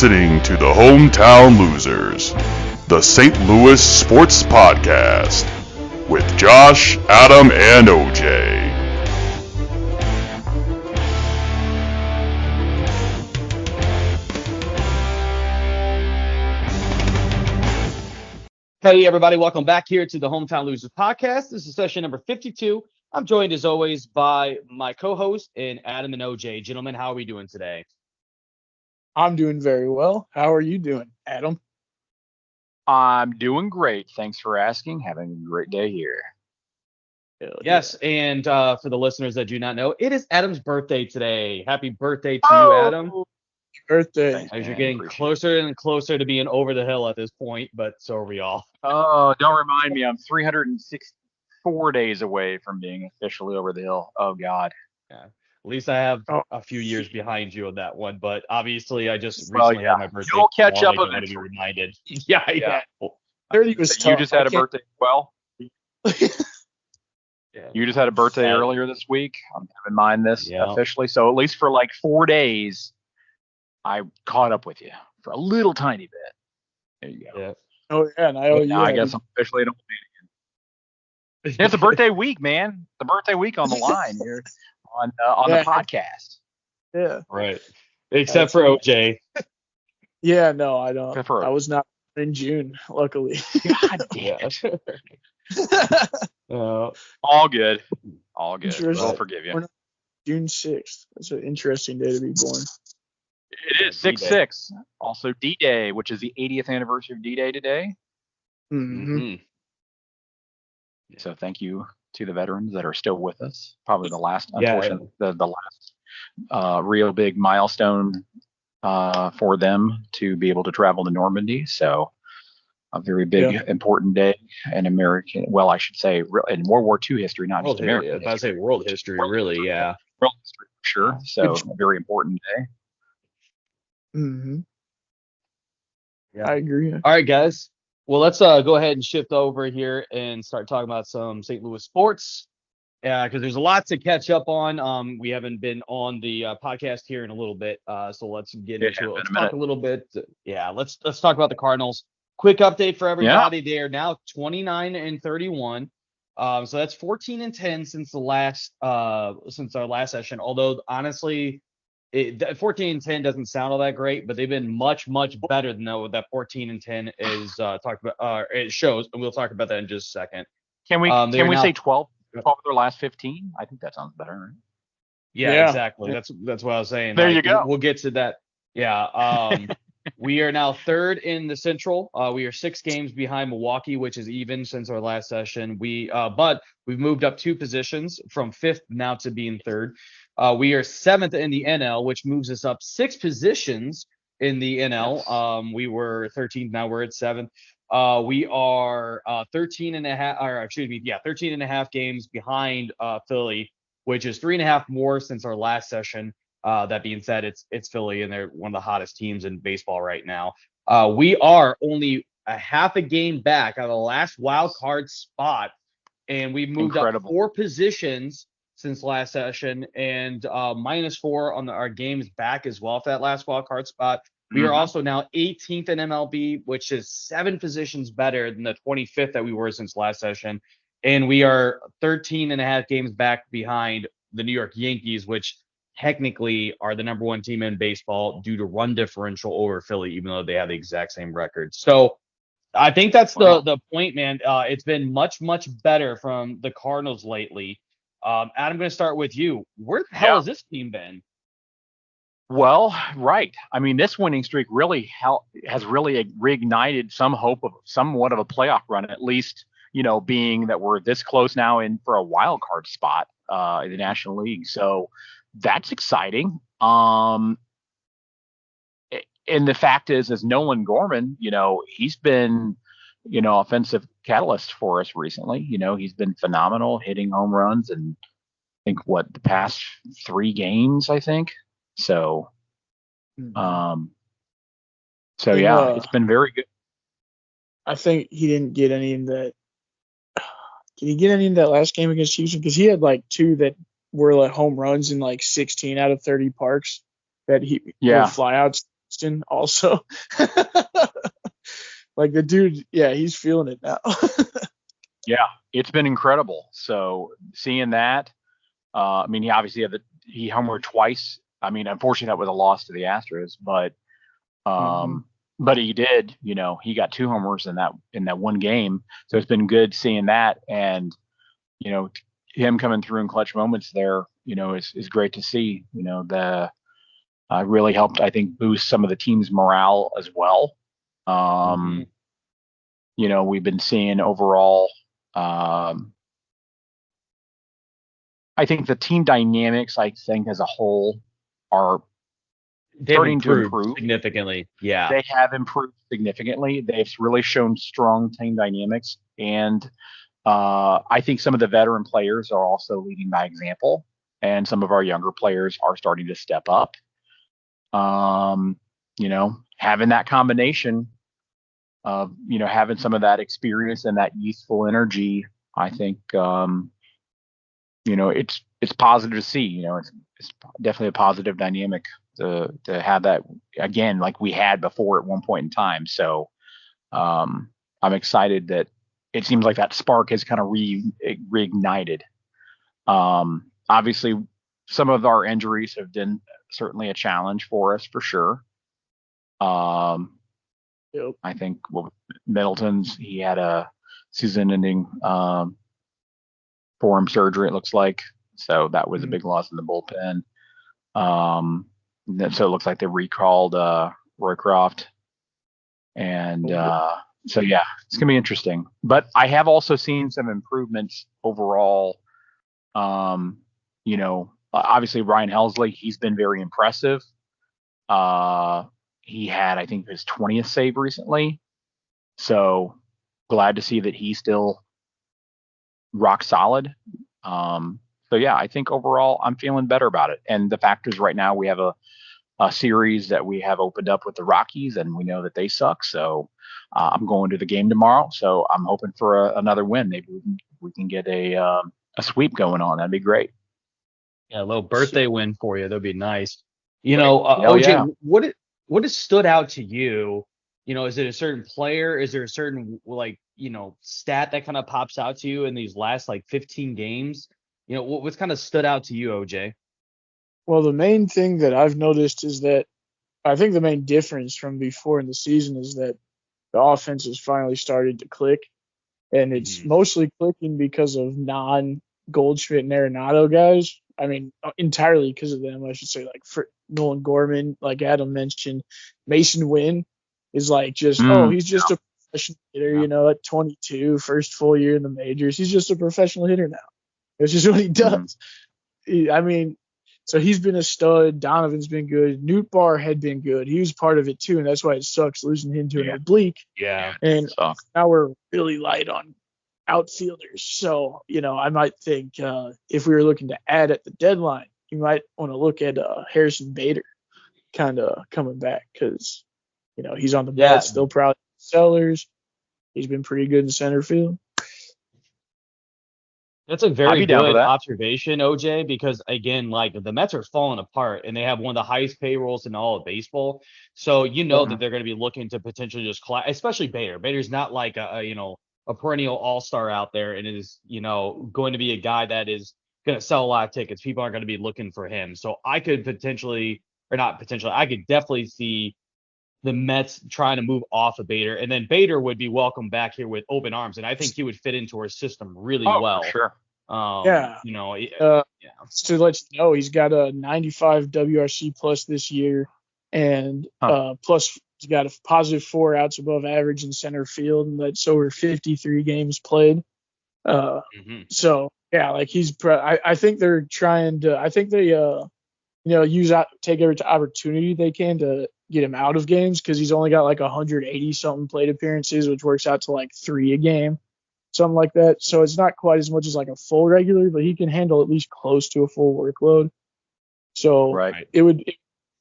listening to the Hometown Losers, the St. Louis Sports Podcast, with Josh, Adam, and OJ. Hey everybody, welcome back here to the Hometown Losers Podcast. This is session number 52. I'm joined as always by my co-host and Adam and OJ. Gentlemen, how are we doing today? I'm doing very well. How are you doing, Adam? I'm doing great. Thanks for asking. Having a great day here. Yes, and for the listeners that do not know, it is Adam's birthday today. Happy birthday to you, Adam. Happy birthday. As you're getting closer and closer to being over the hill at this point, but so are we all. Oh, don't remind me. I'm 364 days away from being officially over the hill. Oh, God. Yeah. At least I have a few years behind you on that one, but obviously I just recently had my birthday. You'll catch up eventually. To be reminded. Yeah. 30 was tough. You just had a birthday as well? Yeah. You just had a birthday earlier this week. I'm having mine this officially. So at least for like 4 days, I caught up with you for a little tiny bit. There you go. Yeah. Oh, yeah. And I owe you. Now I guess I'm officially an old man again. It's a birthday week, man. The birthday week on the line here on the podcast. Yeah. Right. Except for OJ. Yeah, no, I don't. I was not in June, luckily. God damn it. All good. All good. I'll forgive you. June 6th. That's an interesting day to be born. It is 6/6. Also D-Day, which is the 80th anniversary of D-Day today. Mm-hmm. So thank you to the veterans that are still with us. Probably the last, unfortunately, the last real big milestone for them to be able to travel to Normandy. So a very big, important day in American, well, I should say, in World War II history, not just American history. I say world history, really, yeah. World history, for sure. So a very important day. Mm-hmm. Yeah. I agree. All right, guys. Well, let's go ahead and shift over here and start talking about some St. Louis sports. Because there's a lot to catch up on. We haven't been on the podcast here in a little bit, so let's get into it. Let's talk a little bit. Let's talk about the Cardinals. Quick update for everybody. Yeah. They are now 29-31. So that's 14-10 since our last session. Although honestly, 14-10 doesn't sound all that great, but they've been much better than that 14-10 is talked about. It shows, and we'll talk about that in just a second. Can we say 12 of their last 15? I think that sounds better. Right? Yeah, exactly. That's what I was saying. There you go. We'll get to that. Yeah. We are now third in the Central. We are 6 games behind Milwaukee, which is even since our last session. But we've moved up 2 positions from 5th now to being 3rd. We are 7th in the NL, which moves us up 6 positions in the NL. We were 13th, now we're at 7th. We are 13 and a half games behind Philly, which is 3.5 more since our last session. That being said, it's Philly, and they're one of the hottest teams in baseball right now. We are only a half a game back out of the last wild card spot, and we've moved up 4 positions since last session, and -4 on our games back as well for that last wild card spot. We are also now 18th in MLB, which is 7 positions better than the 25th that we were since last session, and we are 13 and a half games back behind the New York Yankees, which technically are the number 1 team in baseball due to run differential over Philly, even though they have the exact same record. So I think that's the point, man. It's been much better from the Cardinals lately. Adam, I'm going to start with you. Where the hell has this team been? Well, right. I mean, this winning streak really has really reignited some hope of somewhat of a playoff run, at least, being that we're this close now in for a wild card spot in the National League. So that's exciting. And the fact is Nolan Gorman, he's been, offensive catalyst for us recently. He's been phenomenal, hitting home runs, and I think the past 3 games, I think. So, it's been very good. I think he didn't get any of that. Did he get any in that last game against Houston? Because he had like 2 that were like home runs in like 16 out of 30 parks that he were flyouts. Houston also. Like the dude, yeah, he's feeling it now. Yeah, it's been incredible. So seeing that, I mean, he homered twice. I mean, unfortunately, that was a loss to the Astros, but but he did. He got 2 homers in that one game. So it's been good seeing that, and him coming through in clutch moments there. Is great to see. The really helped, I think, boost some of the team's morale as well. We've been seeing overall. I think the team dynamics, as a whole, are starting to improve significantly. Yeah, they have improved significantly. They've really shown strong team dynamics, and I think some of the veteran players are also leading by example, and some of our younger players are starting to step up. Having that combination of having some of that experience and that youthful energy, I think it's positive to see. It's definitely a positive dynamic to have that again, like we had before at one point in time. So I'm excited that it seems like that spark has kind of reignited. Obviously, some of our injuries have been certainly a challenge for us for sure. Yep. I think Middleton's, he had a season-ending forearm surgery, it looks like. So that was a big loss in the bullpen. So it looks like they recalled Roycroft. And so, yeah, it's going to be interesting. But I have also seen some improvements overall. Obviously, Ryan Helsley, he's been very impressive. He had, I think, his 20th save recently. So glad to see that he's still rock solid. So yeah, I think overall I'm feeling better about it. And the fact is, right now we have a series that we have opened up with the Rockies, and we know that they suck. So I'm going to the game tomorrow. So I'm hoping for another win. Maybe we can get a sweep going on. That'd be great. Yeah, a little birthday win for you. That'd be nice. OJ, yeah. What has stood out to you? Is it a certain player? Is there a certain stat that kind of pops out to you in these last 15 games? What's kind of stood out to you, OJ? Well, the main thing that I've noticed is that I think the main difference from before in the season is that the offense has finally started to click, and it's mostly clicking because of non-Goldschmidt and Arenado guys. I mean, entirely because of them, I should say. Like for Nolan Gorman, like Adam mentioned, Mason Wynn is he's just a professional hitter, at 22, first full year in the majors. He's just a professional hitter now. It's just what he does. So he's been a stud. Donovan's been good. Nootbaar had been good. He was part of it too, and that's why it sucks losing him to an oblique. Yeah. And now we're really light on outfielders. So, I might think if we were looking to add at the deadline, you might want to look at Harrison Bader kind of coming back because, he's on the belt still, probably Sellers. He's been pretty good in center field. That's a very good observation, OJ, because again, the Mets are falling apart and they have one of the highest payrolls in all of baseball. So that they're going to be looking to potentially just especially Bader. Bader's not like a perennial all-star out there, and is going to be a guy that is going to sell a lot of tickets. People aren't going to be looking for him. So I could I could definitely see the Mets trying to move off of Bader, and then Bader would be welcomed back here with open arms, and I think he would fit into our system really well. For sure. To let you know, he's got a 95 WRC plus this year, and plus he's got a positive 4 outs above average in center field, and that's over 53 games played. So yeah, he's. I think they're trying to. I think they take every opportunity they can to get him out of games because he's only got 180 something plate appearances, which works out to 3 a game, something like that. So it's not quite as much as a full regular, but he can handle at least close to a full workload. So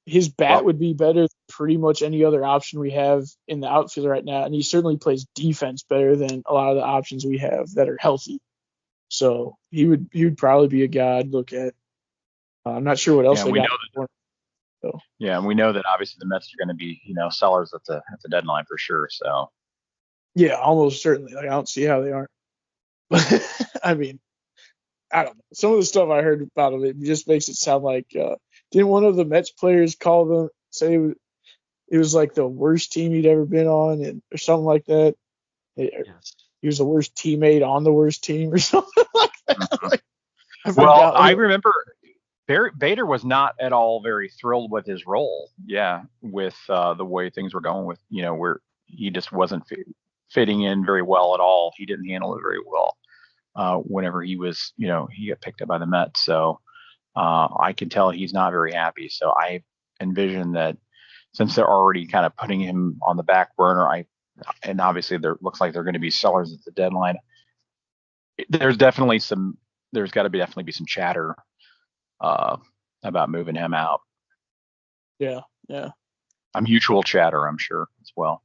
his bat would be better than pretty much any other option we have in the outfield right now, and he certainly plays defense better than a lot of the options we have that are healthy. So he would probably be a guy I'd look at. I'm not sure what else they got. So yeah, and we know that obviously the Mets are going to be, sellers at the deadline for sure. So yeah, almost certainly. Like I don't see how they aren't. I mean, I don't know. Some of the stuff I heard about him, it just makes it sound like didn't one of the Mets players call them say it was like the worst team he'd ever been on, and or something like that. Yes. He was the worst teammate on the worst team or something like that. Like, I well, forgot. I remember Bader was not at all very thrilled with his role. Yeah, with the way things were going with, where he just wasn't fitting in very well at all. He didn't handle it very well whenever he was, he got picked up by the Mets. So I can tell he's not very happy. So I envision that since they're already kind of putting him on the back burner, and obviously there looks like they're going to be sellers at the deadline. There's got to definitely be some chatter about moving him out. Yeah. A mutual chatter, I'm sure, as well.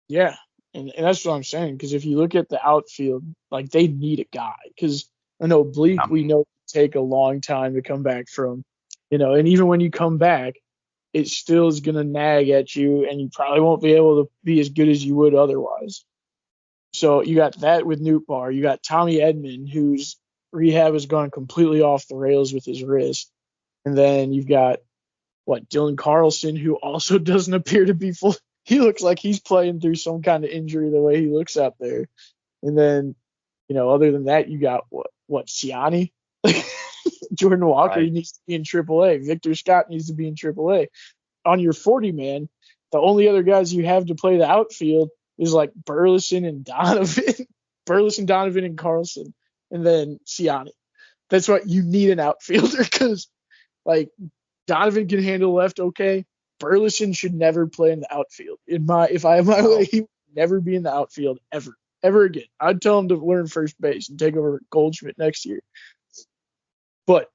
Yeah. And that's what I'm saying. Because if you look at the outfield, like they need a guy. Because I know Bleak, we know take a long time to come back from, and even when you come back, it still is going to nag at you, and you probably won't be able to be as good as you would otherwise. So you got that with Nootbaar. You got Tommy Edman, whose rehab has gone completely off the rails with his wrist. And then you've got, Dylan Carlson, who also doesn't appear to be full. He looks like he's playing through some kind of injury the way he looks out there. And then, other than that, you got Ciani? Jordan Walker needs to be in AAA. Victor Scott needs to be in AAA. On your 40-man, the only other guys you have to play the outfield is like Burleson and Donovan. Burleson, Donovan, and Carlson. And then Ciani. That's what you need an outfielder because, Donovan can handle left okay. Burleson should never play in the outfield. If I have my way, he would never be in the outfield ever again. I'd tell him to learn first base and take over Goldschmidt next year. But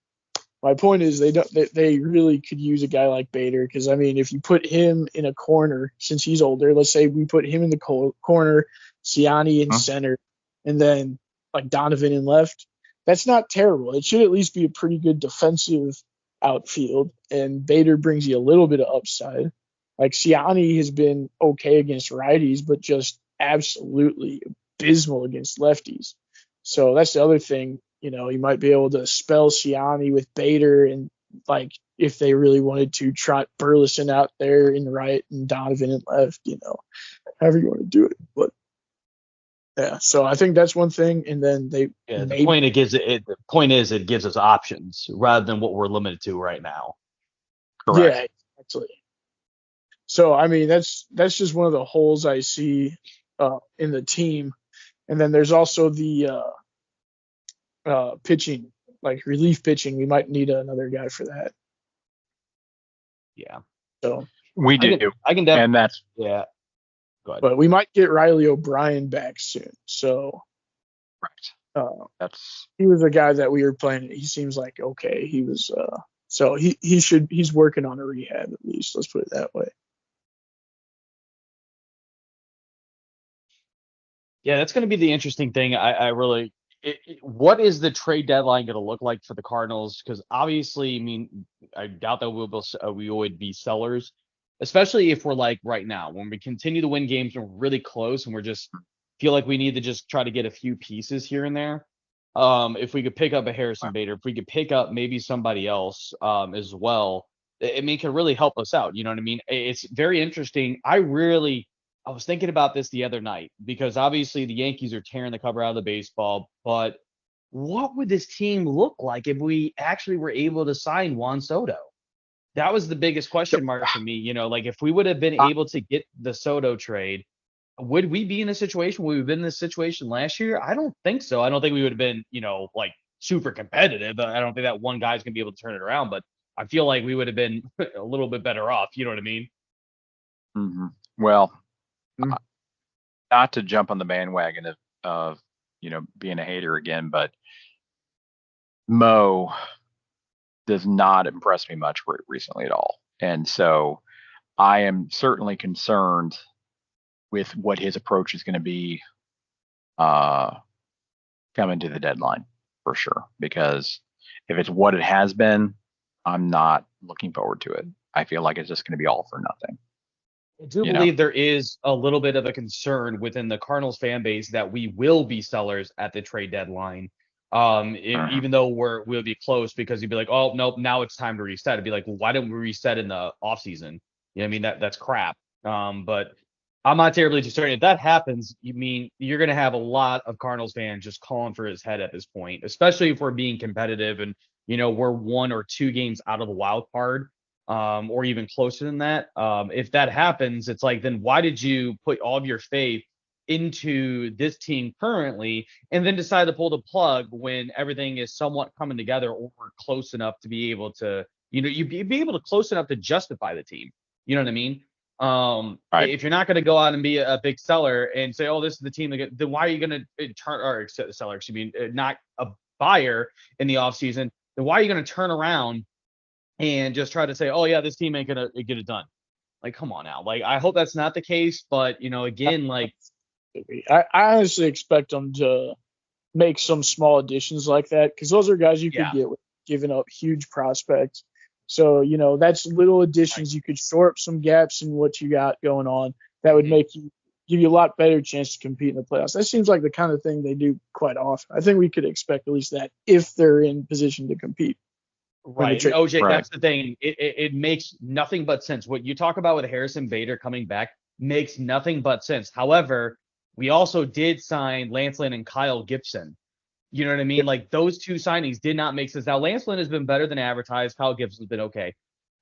my point is they really could use a guy like Bader because, if you put him in a corner, since he's older, let's say we put him in the corner, Ciani in center, and then Donovan in left, that's not terrible. It should at least be a pretty good defensive outfield, and Bader brings you a little bit of upside. Ciani has been okay against righties, but just absolutely abysmal against lefties. So that's the other thing. You might be able to spell Ciani with Bader and, if they really wanted to, trot Burleson out there in right and Donovan in left, however you want to do it. But, yeah, so I think that's one thing. And then the point is it gives us options rather than what we're limited to right now. Correct. Yeah, exactly. So, that's just one of the holes I see in the team. And then there's also the pitching, relief pitching. We might need another guy for that. Yeah. So we do. I can definitely. And that's yeah. Go ahead. But we might get Riley O'Brien back soon. So right. He was a guy that we were playing. He seems like okay. He was so he's working on a rehab at least. Let's put it that way. Yeah, that's going to be the interesting thing. I really. What is the trade deadline going to look like for the Cardinals? Because obviously, I doubt that we would be sellers, especially if we're right now when we continue to win games and we're really close and we're just feel like we need to just try to get a few pieces here and there. If we could pick up a Harrison Bader, if we could pick up maybe somebody else as well, it could really help us out. You know what I mean? It's very interesting. I was thinking about this the other night because obviously the Yankees are tearing the cover out of the baseball, but what would this team look like if we actually were able to sign Juan Soto? That was the biggest question mark for me. If we would have been able to get the Soto trade, would we be in a situation where we've been in this situation last year? I don't think so. I don't think we would have been, super competitive. I don't think that one guy's going to be able to turn it around, but I feel like we would have been a little bit better off. You know what I mean? Mm-hmm. Well, not to jump on the bandwagon of being a hater again, but Mo does not impress me much recently at all. And so I am certainly concerned with what his approach is going to be coming to the deadline for sure. Because if it's what it has been, I'm not looking forward to it. I feel like it's just going to be all for nothing. I do believe there is a little bit of a concern within the Cardinals fan base that we will be sellers at the trade deadline. Even though we'll be close, because you'd be like, oh nope, now it's time to reset. It'd be like, well, why didn't we reset in the offseason? You know what I mean? That's crap. But I'm not terribly concerned. If that happens, you mean you're going to have a lot of Cardinals fans just calling for his head at this point, especially if we're being competitive and, we're 1 or 2 games out of the wild card, or even closer than that. If that happens, it's like, then why did you put all of your faith into this team currently and then decide to pull the plug when everything is somewhat coming together or close enough to be able to, you'd be able to close enough to justify the team. You know what I mean? Right. If you're not going to go out and be a big seller and say, oh, this is the team, then why are you going to turn, or seller, not a buyer in the offseason, then why are you going to turn around and just try to say, oh yeah, this team ain't going to get it done? Like, come on now. Like, I hope that's not the case, but again, like, I honestly expect them to make some small additions like that, because those are guys you could get with giving up huge prospects. So, that's little additions. You could shore up some gaps in what you got going on. That would give you a lot better chance to compete in the playoffs. That seems like the kind of thing they do quite often. I think we could expect at least that if they're in position to compete. Right. And OJ, that's the thing. It makes nothing but sense. What you talk about with Harrison Bader coming back makes nothing but sense. However, we also did sign Lance Lynn and Kyle Gibson. You know what I mean? Like, those 2 signings did not make sense. Now, Lance Lynn has been better than advertised. Kyle Gibson's been okay.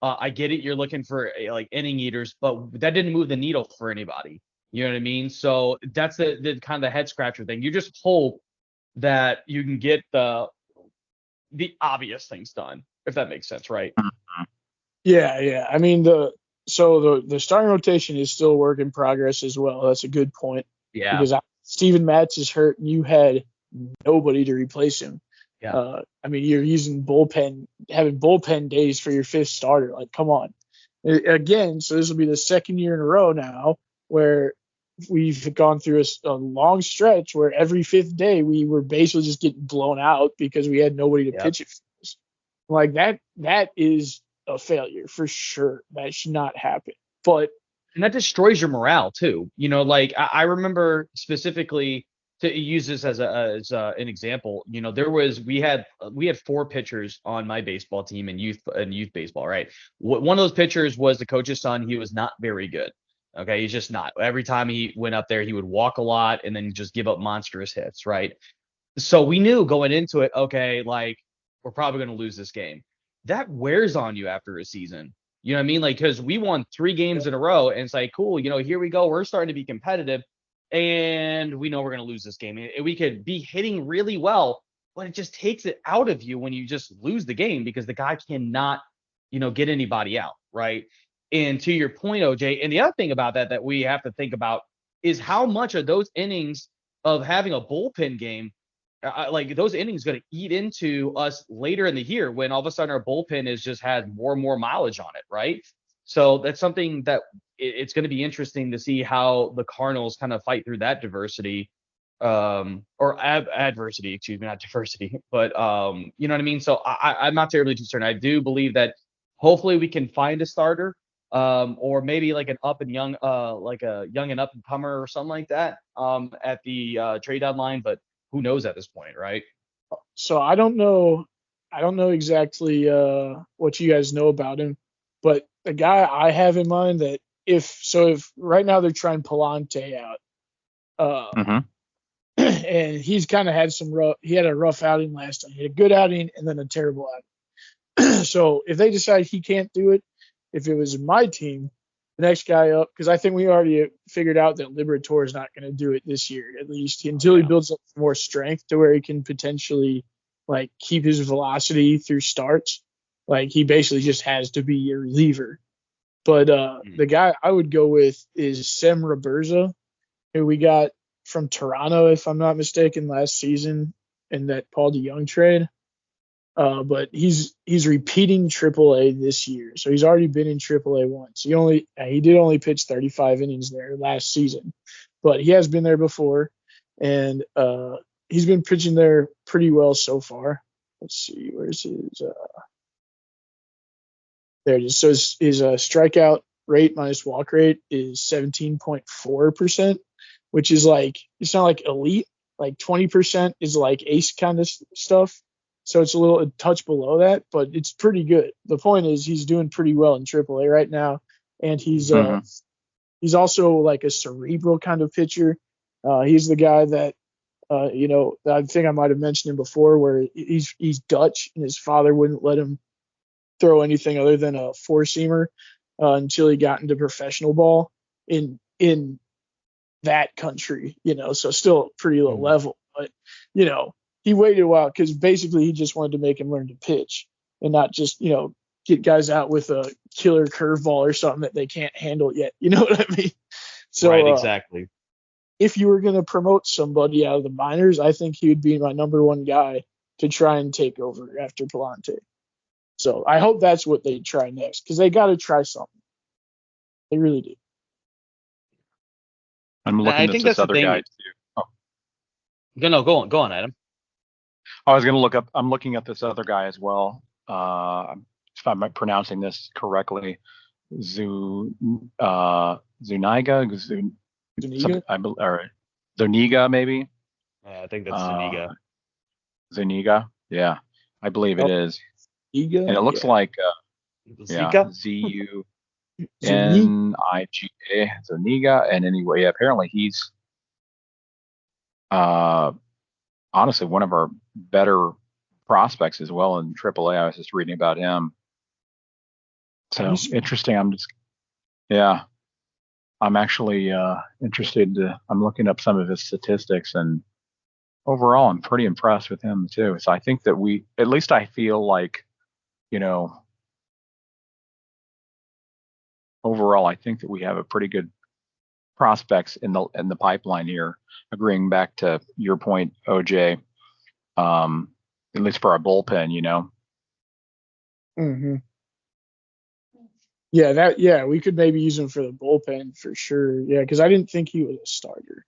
I get it. You're looking for like inning eaters, but that didn't move the needle for anybody. You know what I mean? So that's the kind of the head scratcher thing. You just hope that you can get the obvious things done, if that makes sense, right? Yeah. I mean, the starting rotation is still a work in progress as well. That's a good point. Yeah. Because Steven Matz is hurt and you had nobody to replace him. Yeah. I mean, you're using having bullpen days for your 5th starter. Like, come on. Again, so this will be the 2nd year in a row now where we've gone through a long stretch where every 5th day we were basically just getting blown out because we had nobody to pitch it for us. Like, that is a failure for sure. That should not happen. And that destroys your morale too. Like, I remember specifically, to use this as an example, we had 4 pitchers on my baseball team in youth baseball, right? One of those pitchers was the coach's son. He was not very good. Okay, he's just not. Every time he went up there, he would walk a lot and then just give up monstrous hits, right? So we knew going into it, okay, like, we're probably going to lose this game. That wears on you after a season. You know what I mean? Like, because we won 3 games in a row, and it's like, cool, here we go. We're starting to be competitive, and we know we're going to lose this game. And we could be hitting really well, but it just takes it out of you when you just lose the game because the guy cannot, get anybody out, right? And to your point, OJ, and the other thing about that we have to think about is how much of those innings of having a bullpen game, like those innings, going to eat into us later in the year when all of a sudden our bullpen just has more and more mileage on it, right? So that's something that it's going to be interesting to see how the Cardinals kind of fight through that diversity, or adversity, excuse me, not diversity, but you know what I mean? So I'm not terribly concerned. I do believe that hopefully we can find a starter, or maybe like an up and young, like a young and up and comer or something like that, at the trade deadline, but who knows at this point, right? So I don't know exactly what you guys know about him, but the guy I have in mind that if right now they're trying Palante out, and he's kind of had he had a rough outing last time. He had a good outing and then a terrible outing. So if they decide he can't do it, if it was my team, the next guy up, because I think we already figured out that Liberatore is not going to do it this year, at least until he builds up more strength to where he can potentially like keep his velocity through starts. Like, he basically just has to be your reliever. But the guy I would go with is Sem Roberza, who we got from Toronto, if I'm not mistaken, last season in that Paul DeYoung trade. But he's repeating AAA this year, so he's already been in AAA once. He did only pitch 35 innings there last season, but he has been there before, and he's been pitching there pretty well so far. Let's see, where's his There it is. So his strikeout rate minus walk rate is 17.4%, which is like, it's not like elite. Like 20% is like ace kind of stuff. So it's a touch below that, but it's pretty good. The point is he's doing pretty well in AAA right now, and he's also like a cerebral kind of pitcher. He's the guy that I think I might have mentioned him before, where he's Dutch and his father wouldn't let him throw anything other than a four-seamer until he got into professional ball in that country, so still pretty low level. But, he waited a while because basically he just wanted to make him learn to pitch and not just, get guys out with a killer curveball or something that they can't handle yet. You know what I mean? So, right, exactly. If you were going to promote somebody out of the minors, I think he would be my number one guy to try and take over after Palante. So I hope that's what they try next, because they got to try something. They really do. I'm looking at this other guy too. Oh. No, go on, Adam. I was going to look up. I'm looking at this other guy as well. If I'm pronouncing this correctly, Zuniga, Zuniga, maybe. Yeah, I think that's Zuniga. Zuniga, yeah, I believe it is. Zuniga, and it looks like Zuniga, Zuniga, and anyway, apparently he's honestly one of our better prospects as well in AAA. I was just reading about him. So interesting. I'm actually interested. I'm looking up some of his statistics, and overall, I'm pretty impressed with him too. So I think that at least I feel like, overall, I think that we have a pretty good prospects in the pipeline here. Agreeing back to your point, OJ, at least for our bullpen, Mm-hmm. Yeah, we could maybe use him for the bullpen for sure. Yeah, because I didn't think he was a starter.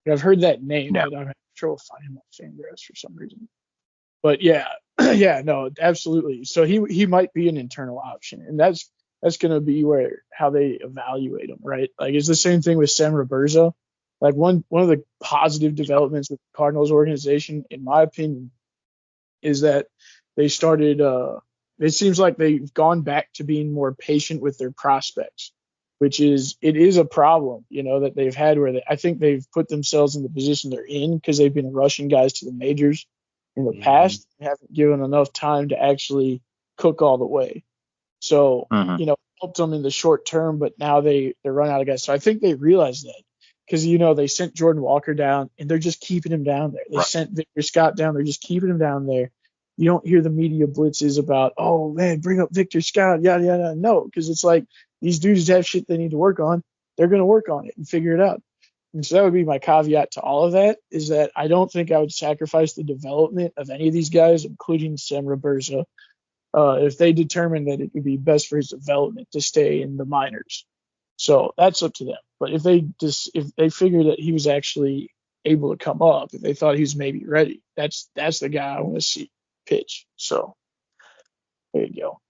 I've heard that name, but I'm having trouble finding him on Fangraphs for some reason. But yeah, no, absolutely. So he might be an internal option, and that's going to be how they evaluate him, right? Like it's the same thing with Sam Roberza. Like one of the positive developments with the Cardinals organization, in my opinion, is that they started. It seems like they've gone back to being more patient with their prospects, it is a problem, that they've had where I think they've put themselves in the position they're in because they've been rushing guys to the majors in the past and haven't given enough time to actually cook all the way. So, helped them in the short term, but now they're running out of guys. So I think they realized that because, they sent Jordan Walker down and they're just keeping him down there. They sent Victor Scott down. They're just keeping him down there. You don't hear the media blitzes about, oh, man, bring up Victor Scott, yada, yada. No, because it's like these dudes have shit they need to work on. They're going to work on it and figure it out. And so that would be my caveat to all of that, is that I don't think I would sacrifice the development of any of these guys, including Sam Roberza, if they determine that it would be best for his development to stay in the minors. So that's up to them. But if they figure that he was actually able to come up, if they thought he was maybe ready, that's the guy I want to see pitch. So there you go.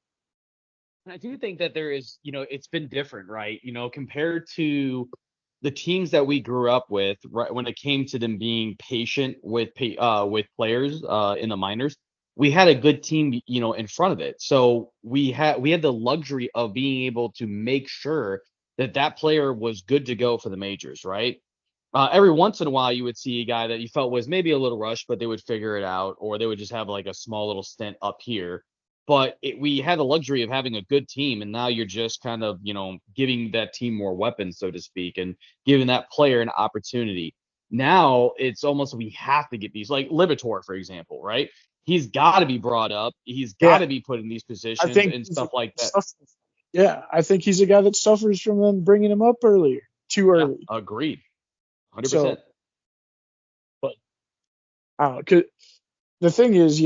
I do think that there is, it's been different, right? Compared to the teams that we grew up with, right, when it came to them being patient with players in the minors, we had a good team, in front of it. So we had the luxury of being able to make sure that player was good to go for the majors, right? Every once in a while, you would see a guy that you felt was maybe a little rushed, but they would figure it out, or they would just have like a small little stint up here. But we had the luxury of having a good team, and now you're just kind of, giving that team more weapons, so to speak, and giving that player an opportunity. Now it's almost we have to get these, like Libator, for example, right? He's got to be brought up. He's got to be put in these positions and stuff like that. Yeah, I think he's a guy that suffers from them bringing him up too early. Yeah, agreed. 100%. So, but I don't know. The thing is,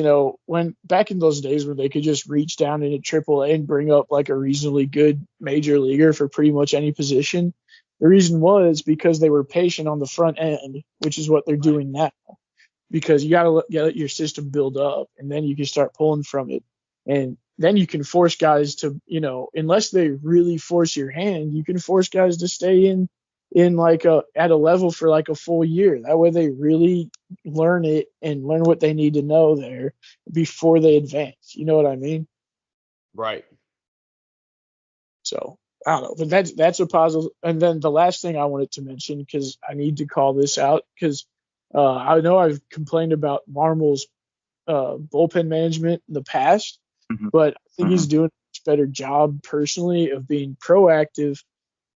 when back in those days when they could just reach down into AAA and bring up like a reasonably good major leaguer for pretty much any position, the reason was because they were patient on the front end, which is what they're doing now. Because you got to let your system build up, and then you can start pulling from it. And then you can force guys to, unless they really force your hand, you can force guys to stay in like at a level for like a full year. That way they really learn it and learn what they need to know there before they advance. You know what I mean? Right. So I don't know, but that's a positive. And then the last thing I wanted to mention, because I need to call this out, because I know I've complained about Marmel's bullpen management in the past, but I think he's doing a much better job personally of being proactive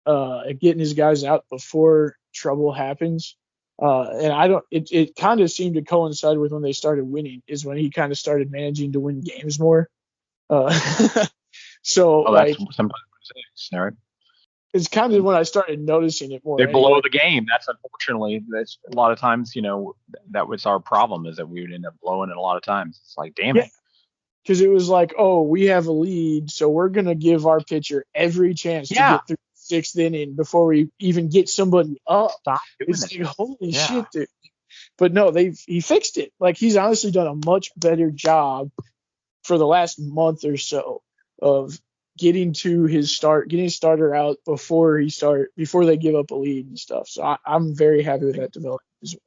at getting his guys out before trouble happens. And it kind of seemed to coincide with when they started winning, is when he kind of started managing to win games more. So that's sometimes right? It's kind of when I started noticing it more. They blow the game. That's a lot of times, that was our problem, is that we would end up blowing it a lot of times. It's like, damn it. Because it was like, oh, we have a lead, so we're going to give our pitcher every chance to get through the 6th inning before we even get somebody up. It's like, holy shit, dude. But no, he fixed it. Like, he's honestly done a much better job for the last month or so of getting his starter out before they give up a lead and stuff. So I'm very happy with that development as well.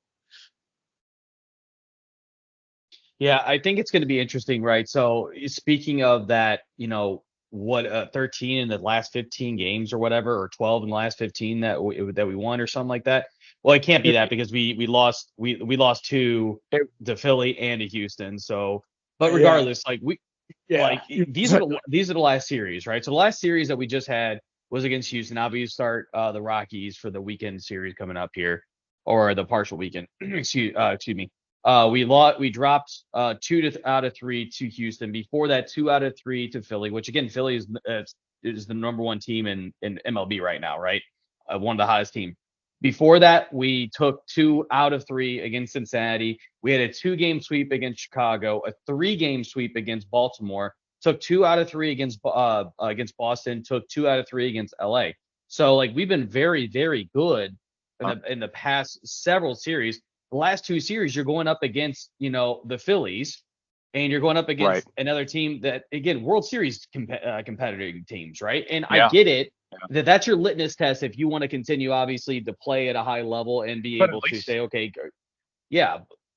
Yeah, I think it's going to be interesting, right? So speaking of that, 13 in the last 15 games or whatever, or 12 in the last 15 that we won or something like that. Well, it can't be that, because we lost 2 to Philly and to Houston. So, but regardless, these are the last series, right? So the last series that we just had was against Houston. Obviously, start the Rockies for the weekend series coming up here, or the partial weekend. excuse me. We dropped 2 out of 3 to Houston. Before that, 2 out of 3 to Philly, which again, Philly is the number 1 team in MLB right now, right? One of the hottest teams. Before that, we took 2 out of 3 against Cincinnati. We had a 2-game sweep against Chicago, a 3-game sweep against Baltimore. Took 2 out of 3 against Boston. Took 2 out of 3 against LA. So we've been very, very good in the past several series. The last 2 series, you're going up against the Phillies, and you're going up against another team that, again, World Series competitive teams, right? And I get it. That's your litmus test if you want to continue, obviously, to play at a high level and be able to say, okay,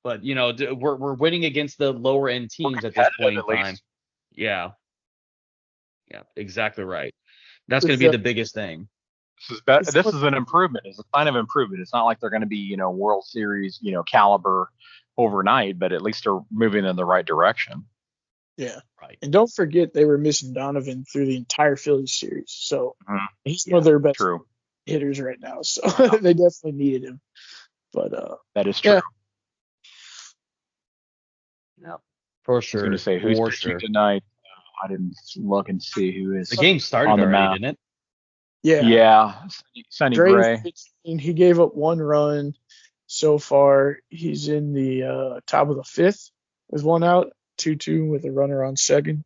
but we're winning against the lower end teams at this point in time. Yeah, exactly right. That's going to be the biggest thing. This is an improvement. It's a sign of improvement. It's not like they're going to be, World Series, caliber overnight, but at least they're moving in the right direction. Yeah. Right. And don't forget, they were missing Donovan through the entire Phillies series. So he's one of their best hitters right now. So they definitely needed him. But that is true. Yeah, for sure. I was going to say, who's pitching tonight? I didn't look and see who is. The game started on the already, mound. didn't it? Yeah. Sonny Gray. He gave up 1 run so far. He's in the top of the 5th with 1 out, 2-2 with a runner on second.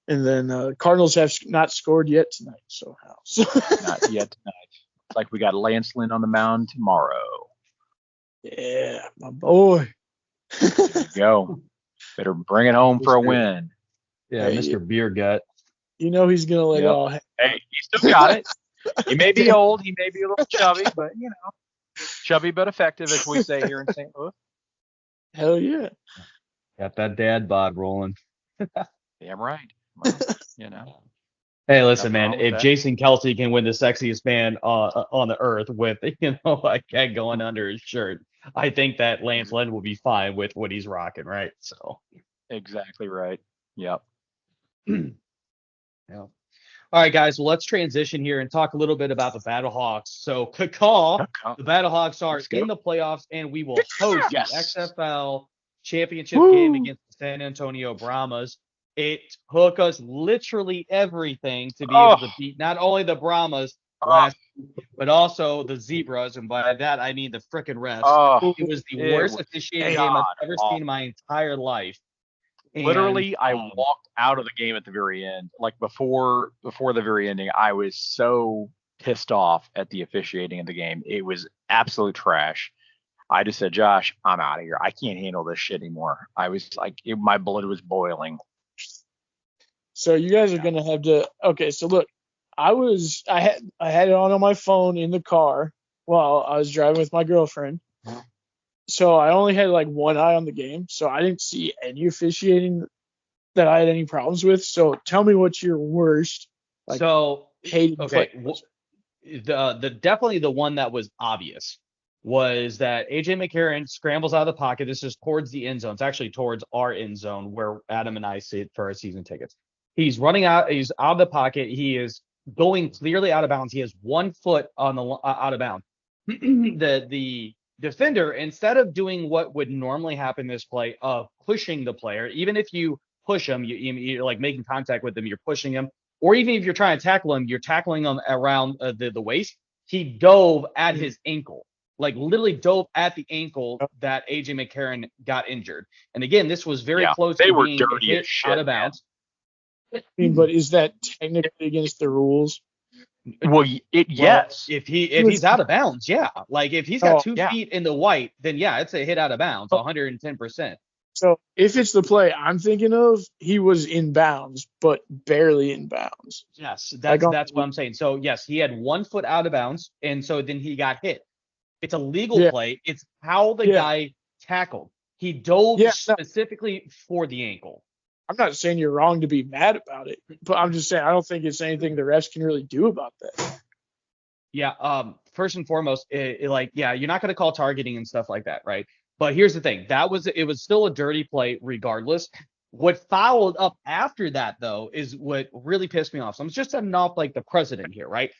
And then Cardinals have not scored yet tonight. So not yet tonight. It's like we got Lance Lynn on the mound tomorrow. Yeah, my boy. There you go. Better bring it home for a win. Yeah, Mr. Beer Gut. He's going to let it all happen. Hey, he still got it. He may be old. He may be a little chubby, but, chubby but effective, as we say here in St. Louis. Hell yeah. Got that dad bod rolling. Damn right. Well, Hey, listen, man. If Jason Kelce can win the sexiest man on the earth with, a keg going under his shirt, I think that Lance Lynn will be fine with what he's rocking, right? So. Exactly right. Yep. Yeah. All right, guys. Well, let's transition here and talk a little bit about the Battlehawks. So, the Battlehawks are in the playoffs, and we will host the XFL championship game against the San Antonio Brahmas. It took us literally everything to be able to beat not only the Brahmas last week, but also the Zebras, and by that I mean the frickin' refs. It was the worst officiating game I've ever seen in my entire life. Literally, I walked out of the game at the very end. Like before the very ending, I was so pissed off at the officiating of the game. It was absolute trash. I just said, Josh, I'm out of here. I can't handle this shit anymore. I was like, my blood was boiling. So you guys are gonna have to. Okay, so look, I had it on my phone in the car while I was driving with my girlfriend. So I only had like one eye on the game, so I didn't see any officiating that I had any problems with. So tell me what's your worst. Hated play. The definitely the one that was obvious was that AJ McCarron scrambles out of the pocket. This is towards the end zone. It's actually towards our end zone where Adam and I sit for our season tickets. He's running out. He's out of the pocket. He is going clearly out of bounds. He has 1 foot on the out of bounds. the defender, instead of doing what would normally happen in this play of pushing the player, even if you push him, you're like making contact with him, you're pushing him, or even if you're trying to tackle him, you're tackling him around the waist. He dove at his ankle, like literally dove at the ankle that AJ McCarron got injured. And again, this was very close to being hit out of bounds. I mean, but is that technically against the rules? Well, yes. If he's out of bounds, yeah. Like if he's got 2 feet in the white, then yeah, it's a hit out of bounds, 110%. So if it's the play I'm thinking of, he was in bounds, but barely in bounds. Yes, that's what I'm saying. So yes, he had 1 foot out of bounds, and so then he got hit. It's a legal play. It's how the guy tackled. He dove specifically for the ankle. I'm not saying you're wrong to be mad about it, but I'm just saying I don't think it's anything the refs can really do about that. Yeah. First and foremost, you're not going to call targeting and stuff like that, right? But here's the thing: it was still a dirty play regardless. What followed up after that, though, is what really pissed me off. So I'm just setting off like the precedent here, right?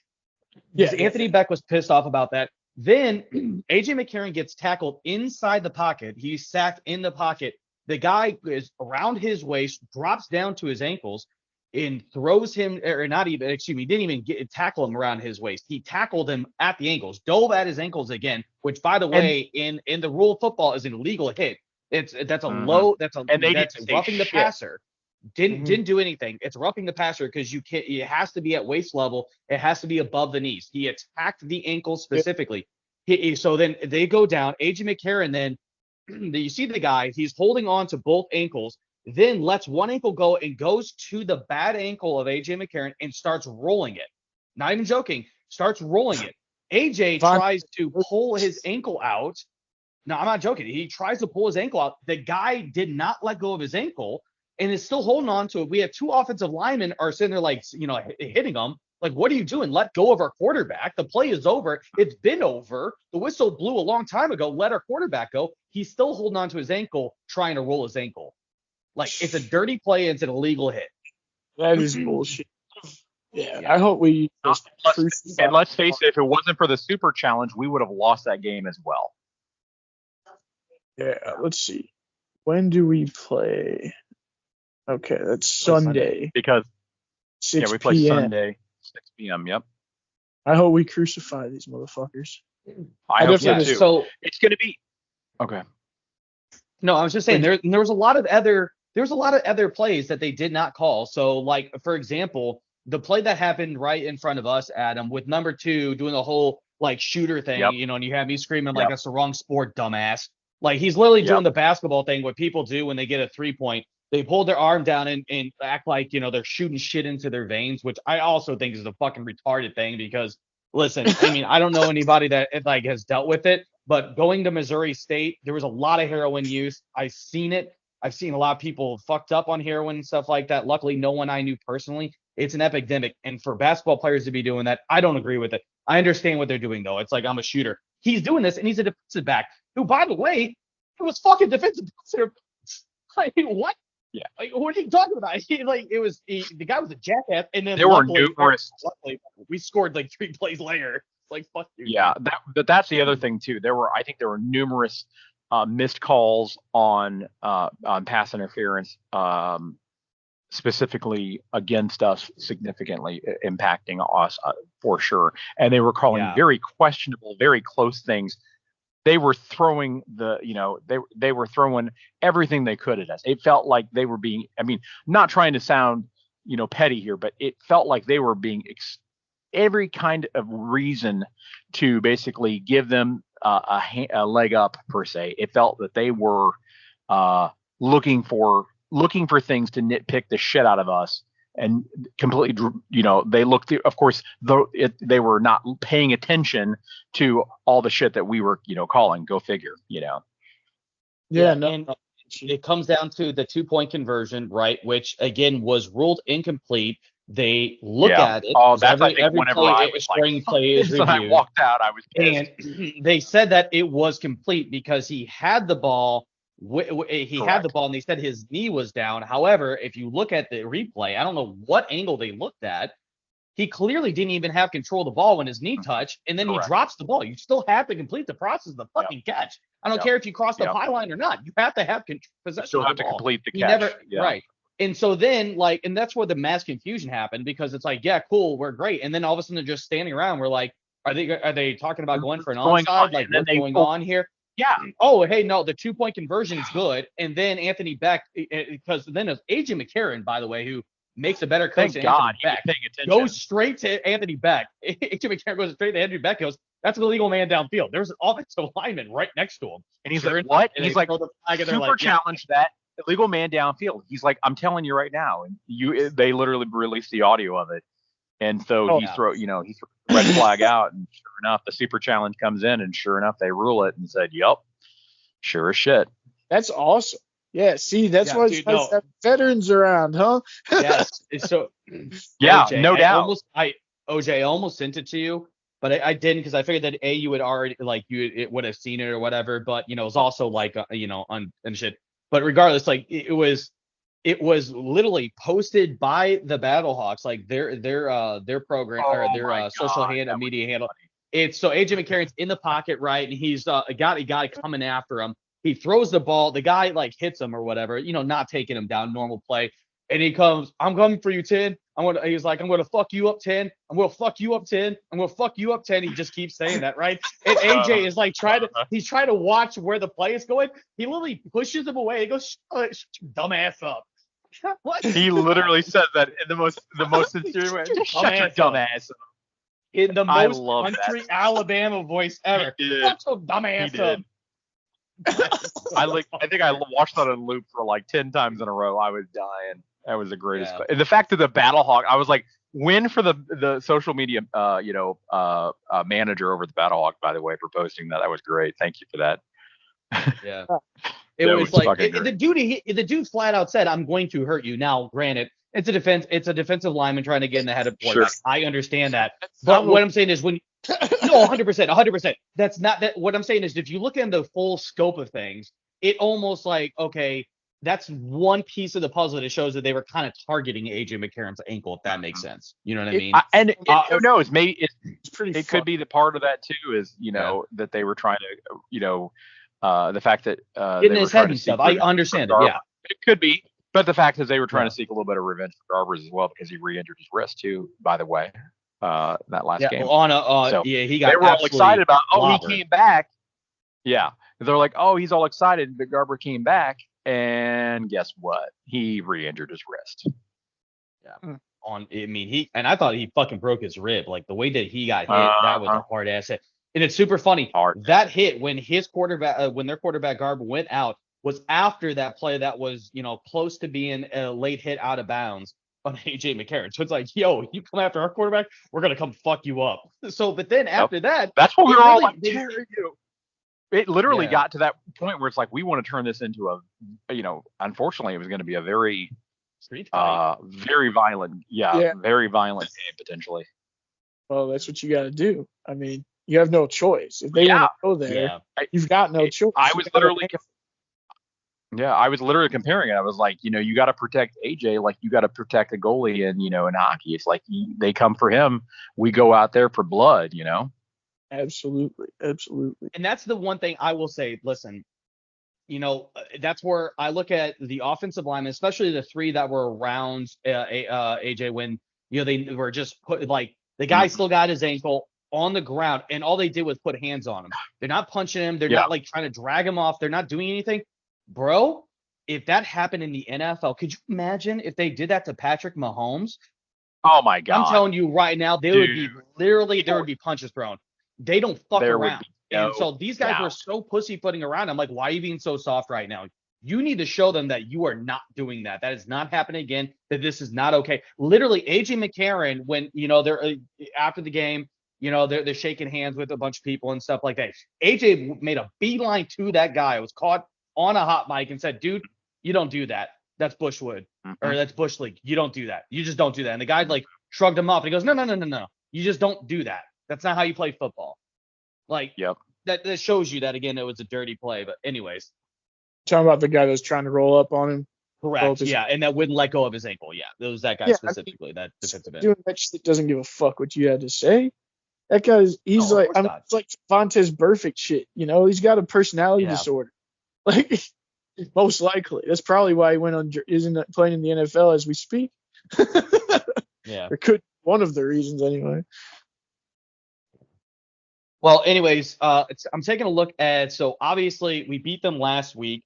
Yeah. Anthony Beck was pissed off about that. Then AJ McCarron gets tackled inside the pocket. He's sacked in the pocket. The guy is around his waist, drops down to his ankles, and throws him, didn't even tackle him around his waist. He tackled him at the ankles, dove at his ankles again, which, by the way, in the rule of football is an illegal hit. That's roughing the passer. Didn't do anything. It's roughing the passer because it has to be at waist level. It has to be above the knees. He attacked the ankles specifically. So then they go down. AJ McCarron then. You see the guy, he's holding on to both ankles, then lets one ankle go and goes to the bad ankle of AJ McCarron and starts rolling it. Not even joking, starts rolling it. AJ tries to pull his ankle out. No, I'm not joking. He tries to pull his ankle out. The guy did not let go of his ankle and is still holding on to it. We have 2 offensive linemen are sitting there hitting him. Like, what are you doing? Let go of our quarterback. The play is over. It's been over. The whistle blew a long time ago. Let our quarterback go. He's still holding on to his ankle, trying to roll his ankle. Like, it's a dirty play. It's an illegal hit. That is bullshit. Yeah, I hope we just and let's face it, if it wasn't for the Super Challenge, we would have lost that game as well. Yeah, let's see. When do we play? Okay, that's Sunday. Because we play PM. Sunday. 6 p.m. Yep. I hope we crucify these motherfuckers. I hope so too. So it's going to be okay. No, I was just saying there was a lot of other plays that they did not call. So, like, for example, the play that happened right in front of us, Adam, with number 2 doing the whole like shooter thing, and you have me screaming like that's the wrong sport, dumbass. Like, he's literally doing the basketball thing, what people do when they get a 3-point. They hold their arm down and act like, they're shooting shit into their veins, which I also think is a fucking retarded thing because, listen, I mean, I don't know anybody that has dealt with it, but going to Missouri State, there was a lot of heroin use. I've seen it. I've seen a lot of people fucked up on heroin and stuff like that. Luckily, no one I knew personally. It's an epidemic. And for basketball players to be doing that, I don't agree with it. I understand what they're doing, though. It's like, I'm a shooter. He's doing this, and he's a defensive back who, by the way, it was fucking defensive. Like, what? Yeah. Like, what are you talking about? The guy was a jackass, and then there were numerous. Luckily, we scored like 3 plays later. Like, fuck you. Yeah, that's the other thing too. I think there were numerous missed calls on pass interference, specifically against us, significantly impacting us for sure. And they were calling very questionable, very close things. They were throwing they were throwing everything they could at us. It felt like they were being, not trying to sound, petty here, but it felt like they were being every kind of reason to basically give them a leg up per se. It felt that they were looking for things to nitpick the shit out of us and completely, they looked, of course, they were not paying attention to all the shit that we were, calling. Go figure, Yeah, and it comes down to the 2-point conversion, right? Which again was ruled incomplete. They look at it. Oh, that's every whenever play, I was spring play is so reviewed. I walked out, I was pissed. And they said that it was complete because he had the ball. Had the ball, and they said his knee was down. However, if you look at the replay, I don't know what angle they looked at. He clearly didn't even have control of the ball when his knee touched, and then he drops the ball. You still have to complete the process of the fucking catch. I don't care if you cross the pylon or not. You have to have possession. You still have of the to ball. complete the catch. Right. And so then, and that's where the mass confusion happened, because it's like, yeah, cool, we're great. And then all of a sudden they're just standing around. We're like, are they talking about going for an onside? Like, what's going on here? Yeah. Oh, hey, no, the 2-point conversion is good. And then Anthony Beck, because then it's AJ McCarron, by the way, who makes a better coach than Anthony Beck, goes straight to Anthony Beck. AJ McCarron goes straight to Anthony Beck, goes, that's an illegal man downfield. There's an offensive lineman right next to him. And he's like, what? And he's like, super challenge that illegal man downfield. He's like, I'm telling you right now. And they literally released the audio of it. And so he threw the red flag out, and sure enough, the super challenge comes in, and sure enough, they rule it and said, yep, sure as shit. That's awesome. Yeah, see, that's why it's nice to have veterans around, huh? Yes. So, OJ, no doubt. OJ, I almost sent it to you, but I didn't, because I figured that you would already, it would have seen it or whatever. But it was also on and shit. But regardless, it was literally posted by the Battlehawks, their program or their social media handle. It's so AJ McCarron's in the pocket, right, and he's got a guy coming after him. He throws the ball. The guy hits him or whatever, not taking him down, normal play. And he comes, I'm coming for you, 10. He's like, I'm going to fuck you up, 10. I'm going to fuck you up, 10. I'm going to fuck you up, 10. He just keeps saying that, right? And AJ is he's trying to watch where the play is going. He literally pushes him away. He goes, shut your dumb ass up. What? He literally said that in the most sincere way. Shut your dumb ass up. In the most country Alabama voice ever. Shut your dumb ass up. I think I watched that on loop for 10 times in a row. I was dying. That was the greatest. Yeah. And the fact that the Battlehawk, I was like, win for the social media, manager over at the Battlehawk, by the way, for posting that. That was great. Thank you for that. Yeah. It was the dude flat out said, I'm going to hurt you. Now, granted, it's a defensive lineman trying to get in the head of quarterback. Sure. I understand that. But what I'm saying is no, 100%. That's not that. What I'm saying is, if you look at the full scope of things, it almost okay, that's one piece of the puzzle that shows that they were kind of targeting AJ McCarron's ankle, if that makes sense. You know what I mean? And who knows? Maybe it could be the part of that too, is that they were trying to, the fact that in his head and stuff. I understand it. Yeah, it could be. But the fact is, they were trying to seek a little bit of revenge for Garbers as well, because he re-injured his wrist too, by the way, that last game. He got. They were all excited about. He came back. Yeah, they're like, he's all excited that Garber came back, and guess what? He re-injured his wrist. Yeah. I thought he fucking broke his rib. The way that he got hit, that was a hard ass hit. And it's super funny. That hit when their quarterback Garber went out, was after that play that was, close to being a late hit out of bounds on AJ McCarron. So it's like, yo, you come after our quarterback, we're going to come fuck you up. So, but then after that, that's what we were all like, it literally got to that point where it's like, we want to turn this into unfortunately it was going to be a very, very violent, very violent game potentially. Well, that's what you got to do. I mean, you have no choice. If they want to go there, you've got no choice. I was literally comparing it. I was like, you got to protect AJ like you got to protect a goalie in hockey. It's like they come for him. We go out there for blood, Absolutely. And that's the one thing I will say. Listen, that's where I look at the offensive linemen, especially the three that were around AJ when, they were just put the guy still got his ankle on the ground, and all they did was put hands on him. They're not punching him. They're not trying to drag him off. They're not doing anything. Bro, if that happened in the NFL, could you imagine if they did that to Patrick Mahomes? Oh my God. I'm telling you right now, there would be punches thrown. They don't fuck around. And so these guys were so pussyfooting around. I'm like, why are you being so soft right now? You need to show them that you are not doing that. That is not happening again, that this is not okay. Literally, AJ McCarron, when, they're after the game, they're shaking hands with a bunch of people and stuff like that. AJ made a beeline to that guy. Was caught on a hot mic and said, dude, you don't do that. That's Bushwood or that's Bush League. You don't do that. You just don't do that. And the guy like shrugged him off and he goes, no. You just don't do that. That's not how you play football. Like, that shows you that, again, it was a dirty play. But anyways. Talking about the guy that was trying to roll up on him. Correct. Yeah, and that wouldn't let go of his ankle. Yeah, it was that guy specifically, that defensive end. Doing that shit doesn't give a fuck what you had to say. That guy's, it's like Vontaze Burfict shit. He's got a personality disorder. Like, most likely. That's probably why he isn't playing in the NFL as we speak. Yeah. Or one of the reasons anyway. Well, anyways, I'm taking a look at, so obviously we beat them last week.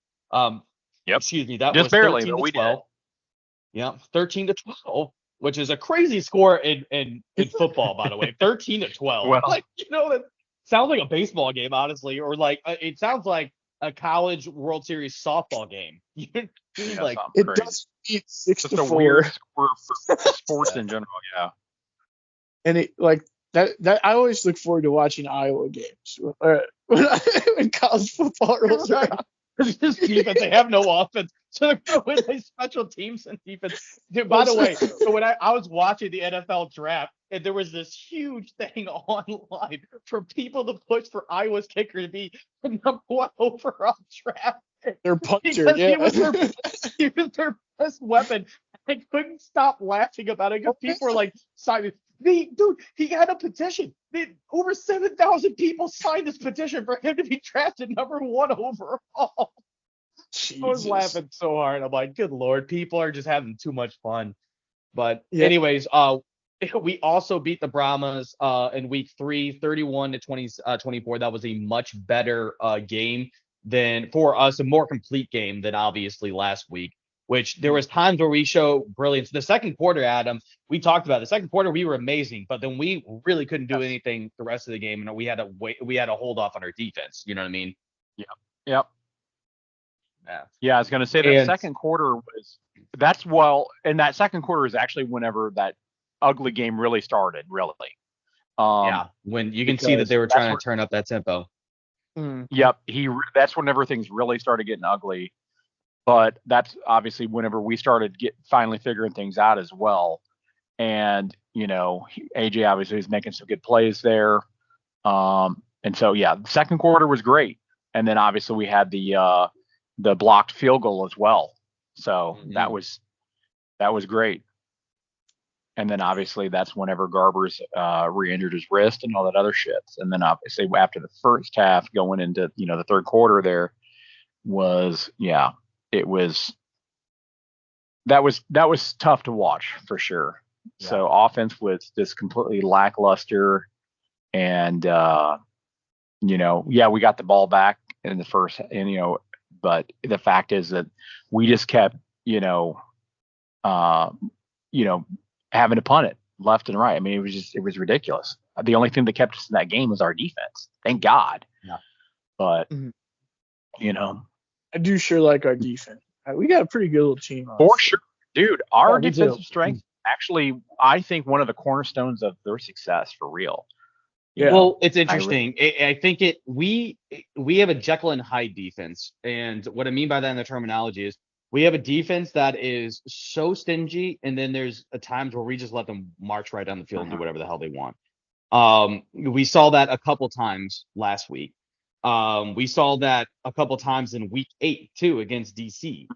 Excuse me, that just was barely, 13 but to we 12. did. Yeah, 13 to 12, which is a crazy score in football, by the way. 13 to 12. Well, that sounds like a baseball game, honestly, or like it sounds like a college World Series softball game. It does beat 6 to 4. A weird score for sports in general, yeah. And it like that I always look forward to watching Iowa games when college football rolls around. This defense, they have no offense, so they're going to win special teams and defense. Dude, by the way, so when I was watching the NFL draft, and there was this huge thing online for people to push for Iowa's kicker to be the number 1 overall draft. Their punter, he was their best weapon. I couldn't stop laughing about it because people were like, signing. Dude, he had a petition. Over 7,000 people signed this petition for him to be drafted number 1 overall. Jesus. I was laughing so hard. I'm like, good Lord, people are just having too much fun. But anyways, we also beat the Brahmas in week 3, 31 to 24. That was a much better game than for us, a more complete game than obviously last week. Which there was times where we show brilliance. The second quarter, Adam, we talked about the second quarter. We were amazing, but then we really couldn't do anything the rest of the game, and we had to hold off on our defense. You know what I mean? Yep. Yeah, I was going to say the second quarter and that second quarter is actually whenever that ugly game really started. Really. When you can see that they were trying to turn up that tempo. Yep. That's when everything's really started getting ugly. But that's obviously whenever we started finally figuring things out as well. And, AJ obviously is making some good plays there. And so, the second quarter was great. And then obviously we had the blocked field goal as well. So that was great. And then obviously that's whenever Garber's re-injured his wrist and all that other shit. And then obviously after the first half going into, the third quarter there was, that was tough to watch for sure. Yeah. So offense was just completely lackluster, and we got the ball back in the first, and but the fact is that we just kept having to punt it left and right. I mean, it was ridiculous. The only thing that kept us in that game was our defense. Thank God. Yeah. But I do sure like our defense. We got a pretty good little team. For sure. Dude, our defensive strength actually, I think, one of the cornerstones of their success for real. Yeah. Well, it's interesting. I think we have a Jekyll and Hyde defense. And what I mean by that in the terminology is we have a defense that is so stingy, and then there's times where we just let them march right down the field and do whatever the hell they want. We saw that a couple times last week. We saw that a couple times in week 8 too against DC.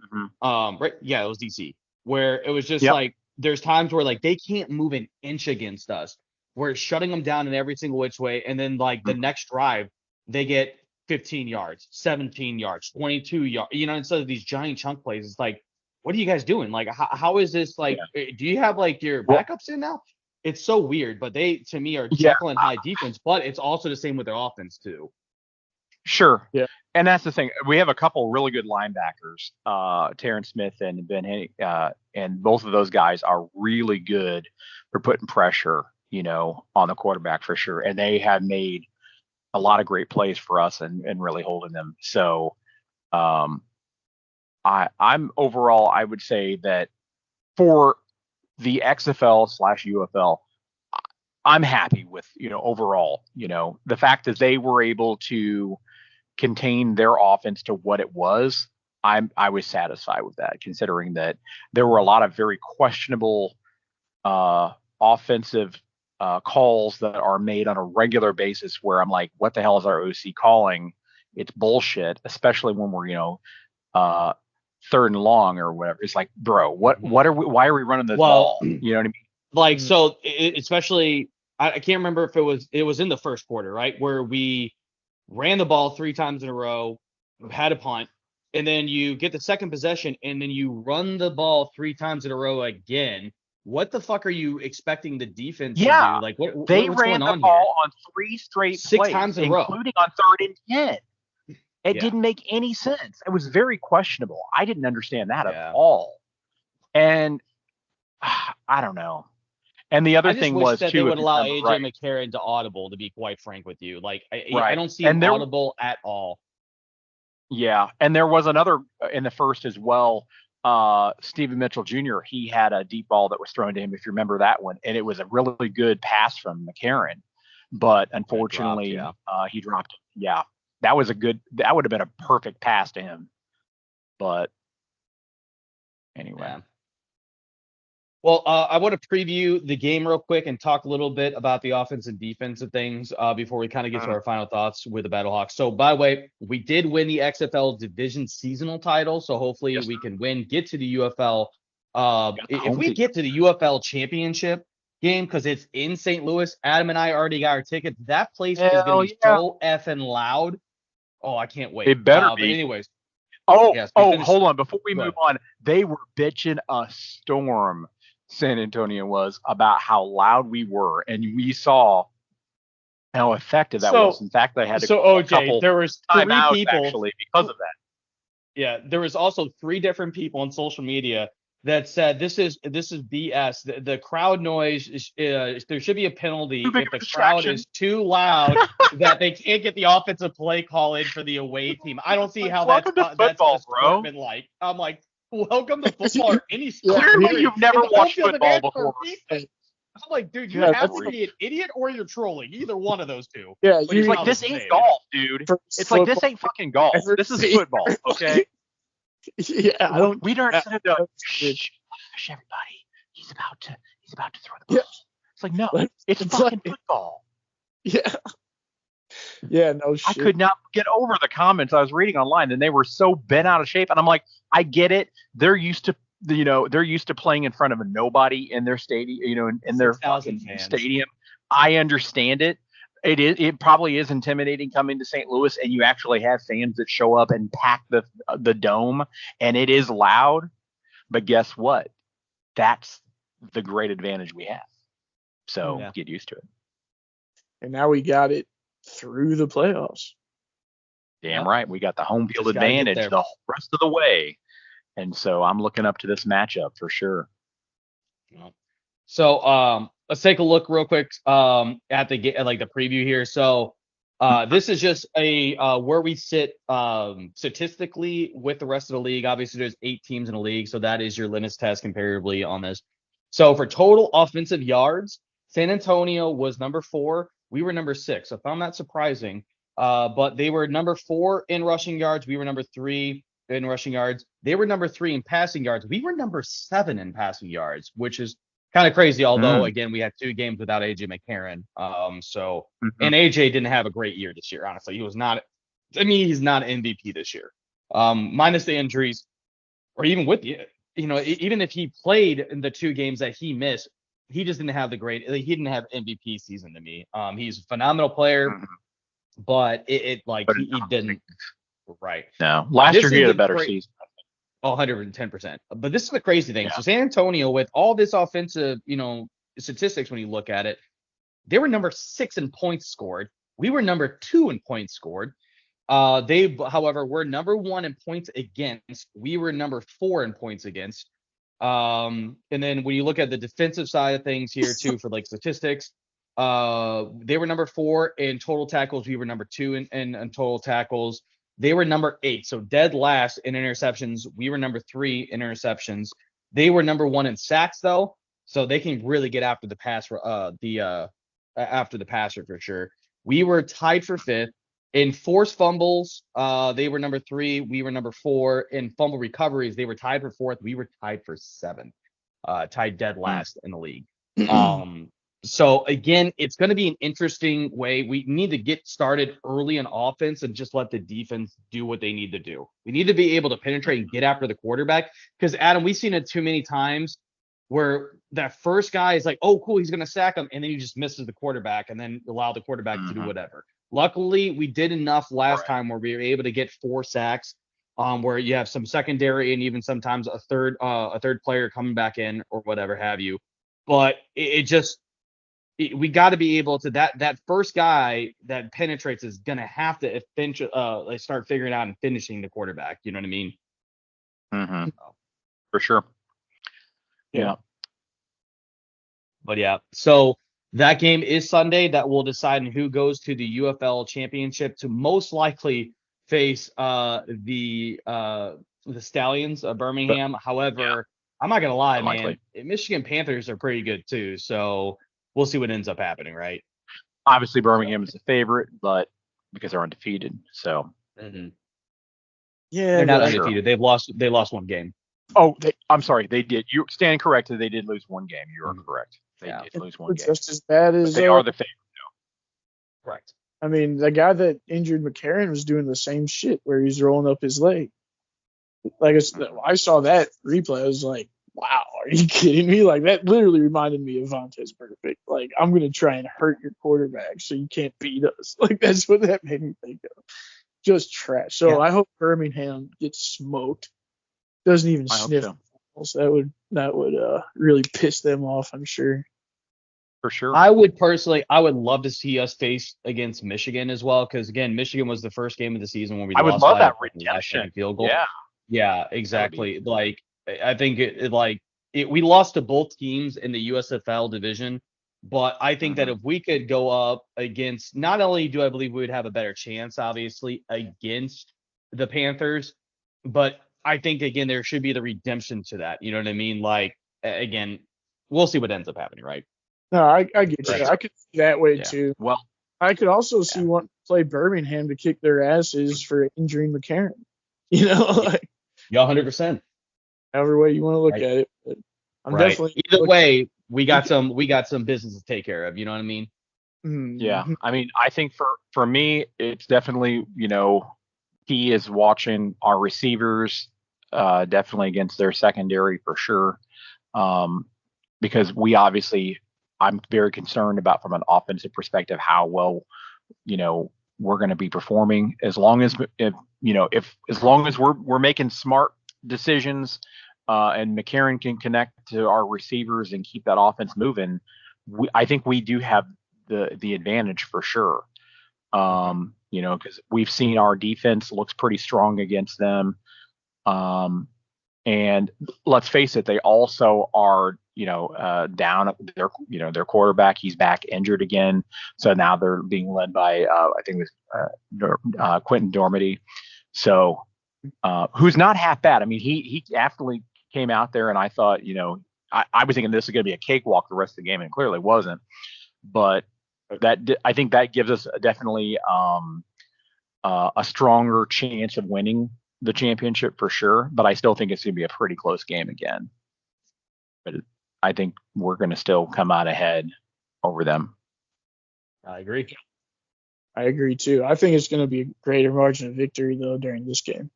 Right? Yeah, it was DC, where it was just like there's times where like they can't move an inch against us. We're shutting them down in every single which way, and then like the next drive they get 15 yards, 17 yards, 22 yards. Instead of these giant chunk plays, it's like, what are you guys doing? Like, how is this like? Do you have like your backups in now? It's so weird, but they to me are Jekyll and Hyde defense, but it's also the same with their offense too. Sure. Yeah. And that's the thing. We have a couple really good linebackers, Terrence Smith and Ben Hennig, and both of those guys are really good for putting pressure, on the quarterback for sure. And they have made a lot of great plays for us and really holding them. So, I'm overall, I would say that for the XFL/UFL, I'm happy with, overall, the fact that they were able to contain their offense to what it was. I was satisfied with that, considering that there were a lot of very questionable offensive calls that are made on a regular basis where I'm like, what the hell is our OC calling? It's bullshit, especially when we're, third and long or whatever. It's like, bro, why are we running this ball? You know what I mean? Like, so especially, I can't remember if it was in the first quarter, right? Where we ran the ball 3 times in a row, had a punt, and then you get the second possession and then you run the ball 3 times in a row again. What the fuck are you expecting the defense to do? Like, what's they going ran the on ball on 3 straight 6 plays, times in a row, including on 3rd and 10. It didn't make any sense. It was very questionable. I didn't understand that at all. And I don't know. And the other thing was, that too, they would allow AJ right. McCarron to audible, to be quite frank with you. Like, Right. I don't see him audible at all. Yeah. And there was another in the first as well. Stephen Mitchell Jr., he had a deep ball that was thrown to him, if you remember that one. And it was a really good pass from McCarron. But unfortunately, he dropped it. Yeah. That would have been a perfect pass to him. But anyway. Yeah. Well, I want to preview the game real quick and talk a little bit about the offense and defensive things before we kind of get to our final thoughts with the Battlehawks. So, by the way, we did win the XFL Division Seasonal title, so hopefully we can get to the UFL. If we get to the UFL Championship game, because it's in St. Louis, Adam and I already got our tickets. That place is going to be so effing loud. Oh, I can't wait. It better be. But anyways. Hold on. Before we move on, they were bitching a storm. San Antonio was about how loud we were, and we saw how effective that was. In fact, they had there was 3 people actually because of that. Yeah, there was also 3 different people on social media that said this is BS. The crowd noise is there should be a penalty if the crowd is too loud that they can't get the offensive play call in for the away team. I don't see how that's like. I'm like, welcome to football or any sport. Clearly, you've never watched football before. I'm like, dude, you have to be an idiot or you're trolling. Either one of those two. Yeah, it's like, this ain't golf, dude. It's like, this ain't fucking golf. This is football, okay? Yeah, we don't set it up. Shh, everybody. He's about to throw the ball. It's like, no, it's fucking football. Yeah. Yeah, no shit. I could not get over the comments I was reading online, and they were so bent out of shape. And I'm like, I get it. They're used to playing in front of a nobody in their stadium, in their fucking stadium. I understand it. It probably is intimidating coming to St. Louis, and you actually have fans that show up and pack the dome, and it is loud. But guess what? That's the great advantage we have. So get used to it. And now we got it through the playoffs. Damn right. We got the home field advantage the rest of the way. And so I'm looking up to this matchup for sure. So let's take a look real quick at the preview here. So this is just a where we sit statistically with the rest of the league. Obviously, there's 8 teams in the league, so that is your litmus test comparatively on this. So for total offensive yards, San Antonio was number 4. We were number 6. So I found that surprising. But they were number 4 in rushing yards. We were number 3 in rushing yards. They were number 3 in passing yards. We were number 7 in passing yards, which is kind of crazy. Although, again, we had 2 games without AJ McCarron. And AJ didn't have a great year this year, honestly. He was not, he's not MVP this year. Minus the injuries, or even with even if he played in the 2 games that he missed, he just didn't have he didn't have MVP season to me. He's a phenomenal player, but he didn't. Right. No. Last year he had a better season. 110%. But this is the crazy thing. Yeah. So San Antonio, with all this offensive, statistics, when you look at it, they were number 6 in points scored. We were number 2 in points scored. They, however, were number 1 in points against. We were number 4 in points against. And then when you look at the defensive side of things here too, for statistics, they were number 4 in total tackles. We were number 2 in total tackles. They were number 8, so dead last in interceptions. We were number 3 in interceptions. They were number 1 in sacks, though, so they can really get after the passer for sure. We were tied for 5th in forced fumbles. They were number 3. We were number 4 in fumble recoveries. They were tied for 4th. We were tied for 7th. Tied dead last in the league. So again, it's going to be an interesting way. We need to get started early in offense and just let the defense do what they need to do. We need to be able to penetrate and get after the quarterback, because Adam, we've seen it too many times where that first guy is like, oh, cool, he's going to sack him, and then he just misses the quarterback and then allow the quarterback to do whatever. Luckily, we did enough last time where we were able to get 4 sacks, where you have some secondary and even sometimes a third player coming back in or whatever have you. But we got to be able to that first guy that penetrates is going to have to start figuring out and finishing the quarterback. You know what I mean? Mm-hmm. For sure. Yeah. But yeah, so that game is Sunday. That will decide who goes to the UFL championship to most likely face the Stallions of Birmingham. However, I'm not gonna lie, man. Michigan Panthers are pretty good too. So we'll see what ends up happening, right? Obviously, Birmingham is the favorite, but because they're undefeated, so yeah, they're not undefeated. They lost one game. Oh, I'm sorry, they did. You stand corrected. They did lose one game. You are correct. They did lose one game. Just as bad as they are the favorite. No. Correct. I mean, the guy that injured McCarron was doing the same shit where he's rolling up his leg. Like I saw that replay, I was like, wow, are you kidding me? Like, that literally reminded me of Vontaze Burfict. Like, I'm going to try and hurt your quarterback so you can't beat us. Like, that's what that made me think of. Just trash. So I hope Birmingham gets smoked. Doesn't even sniff. So that would really piss them off, I'm sure. For sure. I would love to see us face against Michigan as well, because again, Michigan was the first game of the season when we lost. I would love that redemption field goal. Yeah, exactly. Like, I think we lost to both teams in the USFL division, but I think that if we could go up against, not only do I believe we would have a better chance, obviously, against the Panthers, but I think, again, there should be the redemption to that. You know what I mean? Like, again, we'll see what ends up happening, right? No, I get you. I could see that way too. Well, I could also see wanting to play Birmingham to kick their asses for injuring McCarron. You know, like, 100%. However way you want to look at it. But I'm definitely either way, we got some business to take care of. You know what I mean? Mm-hmm. Yeah. I mean, I think for me, it's definitely, key is watching our receivers, definitely against their secondary for sure. Because I'm very concerned about, from an offensive perspective, how well, we're going to be performing. As long as we're making smart decisions, and McCarron can connect to our receivers and keep that offense moving, I think we do have the advantage for sure. Because we've seen our defense looks pretty strong against them. And let's face it, they also are, down their quarterback. He's back injured again. So now they're being led by, I think it was Quentin Dormady. So, who's not half bad. I mean, he definitely came out there, and I thought, I was thinking this is going to be a cakewalk the rest of the game, and it clearly wasn't. But I think that gives us definitely a stronger chance of winning the championship for sure. But I still think it's going to be a pretty close game again. But I think we're going to still come out ahead over them. I agree. I agree too. I think it's going to be a greater margin of victory though during this game.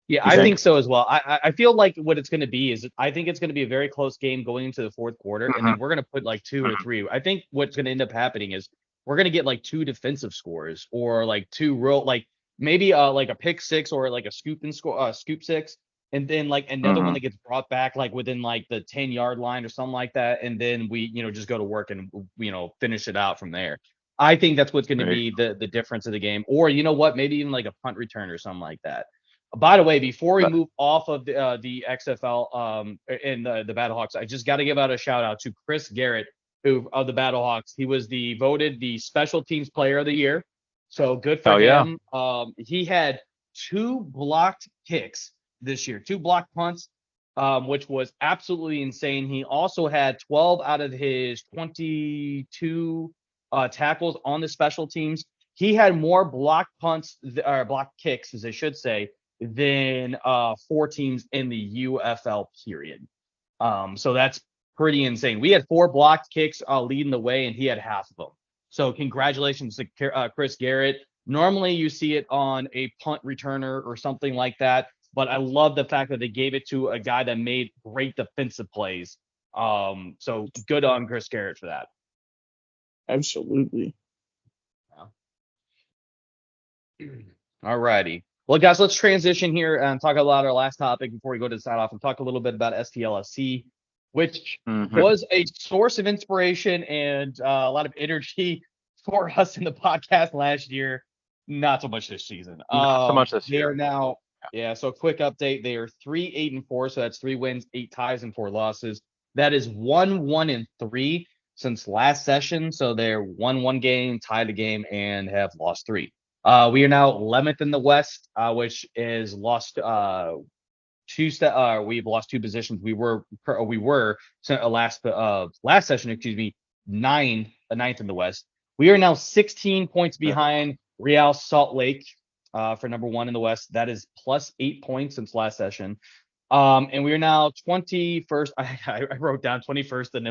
Yeah, I think so as well. I feel like what it's going to be is, I think it's going to be a very close game going into the fourth quarter, and then we're going to put like 2 or 3. I think what's going to end up happening is we're going to get like 2 defensive scores, or like 2 real, like maybe like a pick 6 or like a scoop six, and then like another one that gets brought back like within like the 10-yard line or something like that, and then we just go to work and finish it out from there. I think that's what's going to be the difference of the game, or maybe even like a punt return or something like that. By the way, before we move off of the XFL and the Battlehawks, I just got to give out a shout out to Chris Garrett, of the Battlehawks. He was voted the Special Teams Player of the Year. So good for yeah. him. He had 2 blocked kicks this year, 2 blocked punts, which was absolutely insane. He also had 12 out of his 22 tackles on the special teams. He had more blocked punts or blocked kicks, as I should say, than 4 teams in the UFL period. So that's pretty insane. We had 4 blocked kicks leading the way, and he had half of them. So congratulations to Chris Garrett. Normally you see it on a punt returner or something like that, but I love the fact that they gave it to a guy that made great defensive plays. So good on Chris Garrett for that. Absolutely. All righty. Well, guys, let's transition here and talk about our last topic before we go to the sign off and talk a little bit about STLSC, which was a source of inspiration and a lot of energy for us in the podcast last year. Not so much this season. Not so much this year. They are now, so a quick update. They are 3-8-4, so that's 3 wins, 8 ties, and 4 losses. That is 1-1-3 since last session. So they're won 1 game, tied a game, and have lost 3. We are now 11th in the West, which is lost we've lost 2 positions. We were last session, 9th in the West. We are now 16 points behind Real Salt Lake for number 1 in the West. That is plus 8 points since last session. And we are now 21st. I wrote down 21st in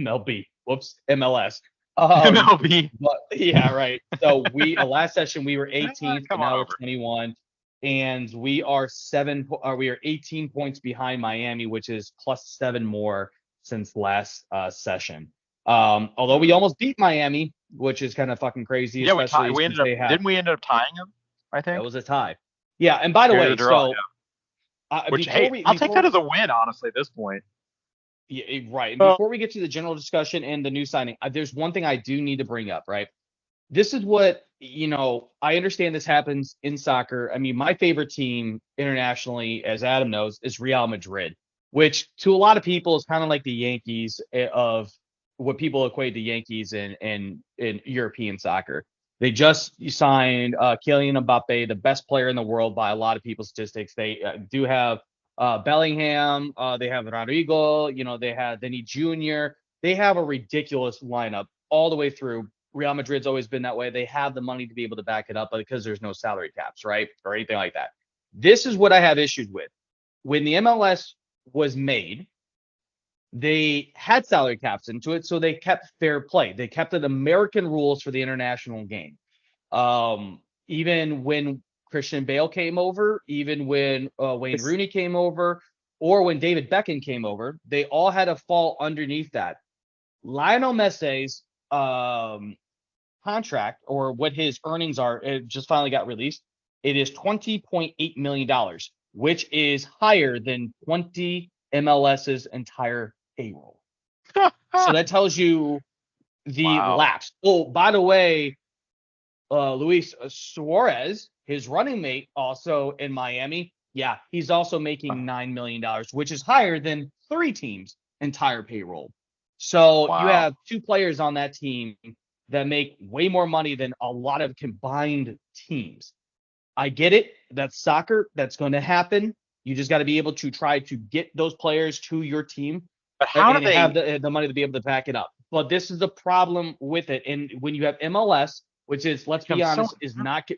MLB. Whoops, MLS. MLB. But, yeah, right. So we last session we were 18th, and now we're 21, and we are 18 points behind Miami, which is plus 7 more since last session. Although we almost beat Miami, which is kind of fucking crazy. Yeah, didn't we end up tying them? I think that was a tie. Yeah, and by the way, I'll take that as a win, honestly, at this point. Yeah, right. And before we get to the general discussion and the new signing, there's one thing I do need to bring up, right? This is what, I understand this happens in soccer. I mean, my favorite team internationally, as Adam knows, is Real Madrid, which to a lot of people is kind of like the Yankees of what people equate the Yankees in European soccer. They just signed Kylian Mbappe, the best player in the world by a lot of people's statistics. They do have Bellingham, they have Rodrigo, they need Junior. They have a ridiculous lineup all the way through. Real Madrid's always been that way. They have the money to be able to back it up, but because there's no salary caps, right? Or anything like that. This is what I have issues with. When the MLS was made, they had salary caps into it, so they kept fair play. They kept the American rules for the international game. Even when Christian Bale came over, even when Wayne Rooney came over, or when David Beckham came over, they all had to fall underneath that. Lionel Messi's contract, or what his earnings are, it just finally got released. It is $20.8 million, which is higher than 20 MLS's entire payroll. So that tells you the lapse. Oh, by the way, Luis Suarez, his running mate, also in Miami, he's also making $9 million, which is higher than 3 teams' entire payroll. So you have 2 players on that team that make way more money than a lot of combined teams. I get it. That's soccer. That's going to happen. You just got to be able to try to get those players to your team. But how do they have the money to be able to back it up? But this is the problem with it. And when you have MLS, which is, let's be honest, is not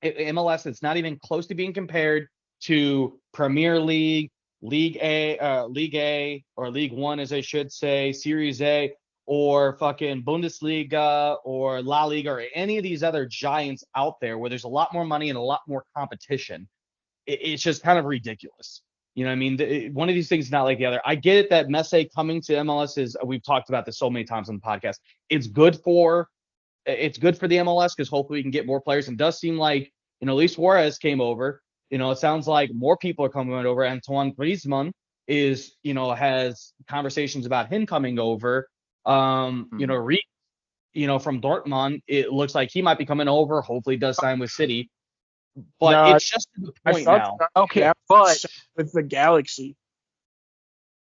MLS. It's not even close to being compared to Premier League, League A, or League One, as I should say, Series A, or fucking Bundesliga, or La Liga, or any of these other giants out there where there's a lot more money and a lot more competition. It's just kind of ridiculous. You know what I mean? One of these things is not like the other. I get it that Messi coming to MLS is, we've talked about this so many times on the podcast. It's good for the MLS because hopefully we can get more players. And it does seem like, Luis Suarez came over. It sounds like more people are coming over. Antoine Griezmann is, has conversations about him coming over. Reed, from Dortmund, it looks like he might be coming over. Hopefully does sign with City. But it's just to the point now. Okay, but with the Galaxy.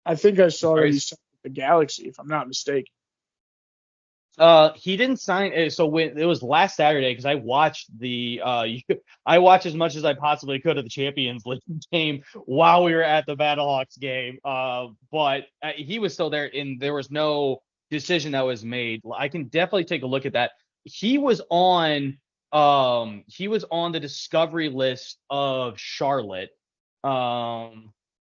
I think I saw that he signed with the Galaxy, if I'm not mistaken. He didn't sign. So when it was last Saturday, because I watched I watched as much as I possibly could of the Champions League game while we were at the Battlehawks game. But he was still there, and there was no decision that was made. I can definitely take a look at that. He was on the discovery list of Charlotte.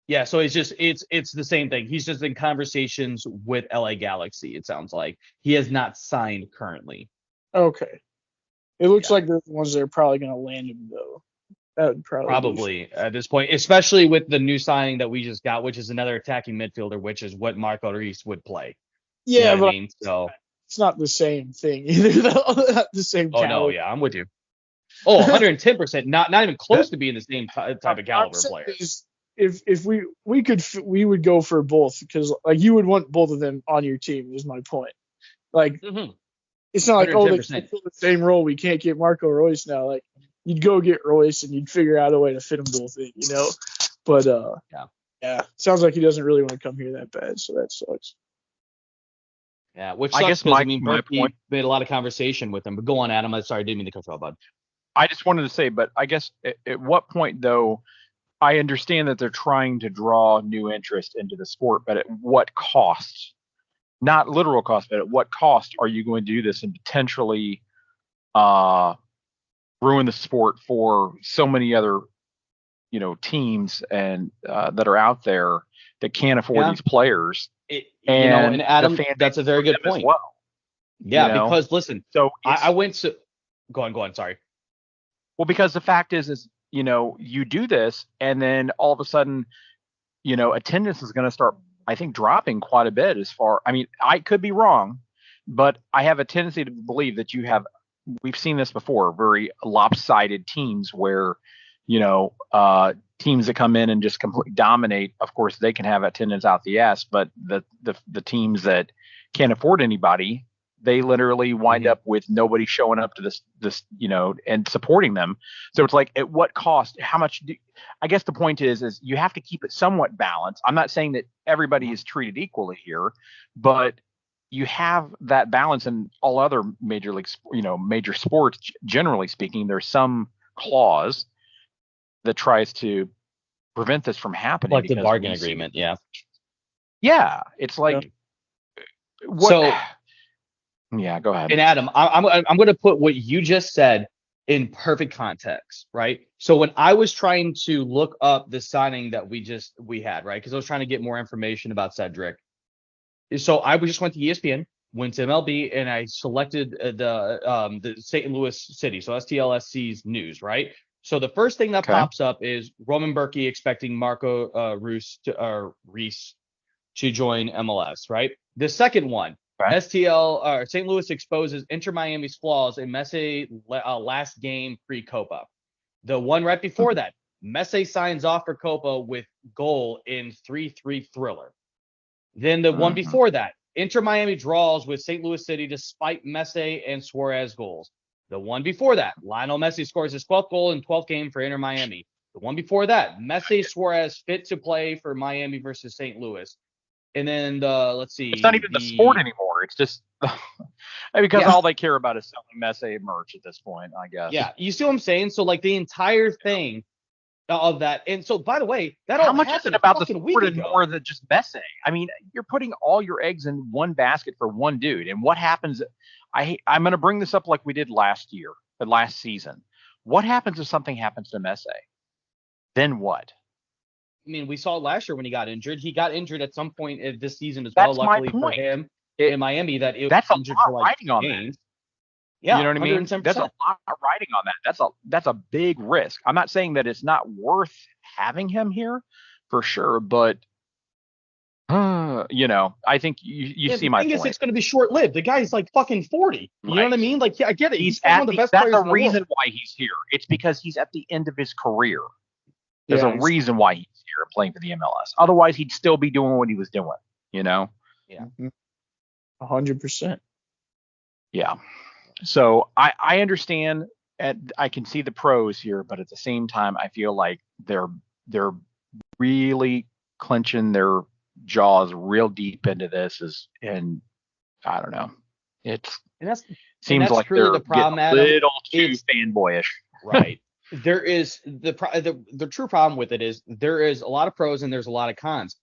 Yeah, so it's the same thing. He's just in conversations with LA Galaxy, it sounds like. He has not signed currently. Okay. It looks like they're the ones that are probably going to land him, though. That would probably at this point, especially with the new signing that we just got, which is another attacking midfielder, which is what Marco Reis would play. Yeah, you know but I mean? So it's not the same thing either. Not the same caliber. No, yeah, I'm with you. 110%. Not even close to being the same type of caliber player. If we would go for both, because like you would want both of them on your team is my point. Like it's not like 110%. They fill the same role. We can't get Marco Reus now. Like you'd go get Reus and you'd figure out a way to fit them both in, you know. But yeah, sounds like he doesn't really want to come here that bad, so that sucks. Yeah, which sucks, I guess my point made a lot of conversation with him. But go on, Adam. I'm sorry, I didn't mean to cut you off, bud. I just wanted to say, but I guess at what point though? I understand that they're trying to draw new interest into the sport, but at what cost? Not literal cost, but at what cost are you going to do this and potentially ruin the sport for so many other, teams and that are out there that can't afford these players? And Adam, that's a very good point. Well, because listen, so I went to go on. Sorry. Well, because the fact is you do this and then all of a sudden, attendance is going to start, I think, dropping quite a bit I could be wrong, but I have a tendency to believe that we've seen this before, very lopsided teams where, teams that come in and just completely dominate. Of course, they can have attendance out the ass, but the teams that can't afford anybody, they literally wind up with nobody showing up to this, and supporting them. So it's like, at what cost? How much? I guess the point is you have to keep it somewhat balanced. I'm not saying that everybody is treated equally here, but you have that balance in all other major leagues, major sports. Generally speaking, there's some clause that tries to prevent this from happening. Like the bargain agreement. Yeah. Yeah. It's like, what? So, yeah, go ahead. And Adam, I'm going to put what you just said in perfect context, right? So when I was trying to look up the signing that we had, right? Because I was trying to get more information about Cedric. So I just went to ESPN, went to MLB, and I selected the St. Louis City, so STLSC's news, right? So the first thing that pops up is Roman Berkey expecting Marco Reus to join MLS, right? The second one. St. Louis exposes Inter Miami's flaws in Messi last game pre-Copa. The one right before that, Messi signs off for Copa with goal in 3-3 thriller. Then the one before that, Inter Miami draws with St. Louis City despite Messi and Suarez goals. The one before that, Lionel Messi scores his 12th goal in 12th game for Inter Miami. The one before that, Messi Suarez fit to play for Miami versus St. Louis. And then let's see. It's not even the sport anymore. It's just because all they care about is selling Messi merch at this point, I guess. Yeah, you see what I'm saying? So like the entire thing of that. And so, by the way, that how all much is it about the sport and more than just Messi? I mean, you're putting all your eggs in one basket for one dude. And what happens? I'm going to bring this up like we did last season. What happens if something happens to Messi? Then what? I mean, we saw it last year when he got injured. He got injured at some point this season as well. Luckily for him in Miami, that's a lot riding on that. Yeah, you know what I mean? 110%. That's a lot riding on that. That's a big risk. I'm not saying that it's not worth having him here for sure, but I think you see my point. The thing is, it's going to be short-lived. The guy's like fucking 40. You know what I mean? Like, yeah, I get it. He's one of the best players in the world. That's the reason why he's here. It's because he's at the end of his career. There's a reason why he's here playing for the MLS. Otherwise, he'd still be doing what he was doing, Yeah. 100%. Yeah. So I understand, and I can see the pros here, but at the same time, I feel like they're really clenching their jaws real deep into this, and I don't know. It's And that's seems like truly they're the problem, getting a Adam. little too fanboyish. Right. There is the true problem with it is there is a lot of pros and there's a lot of cons.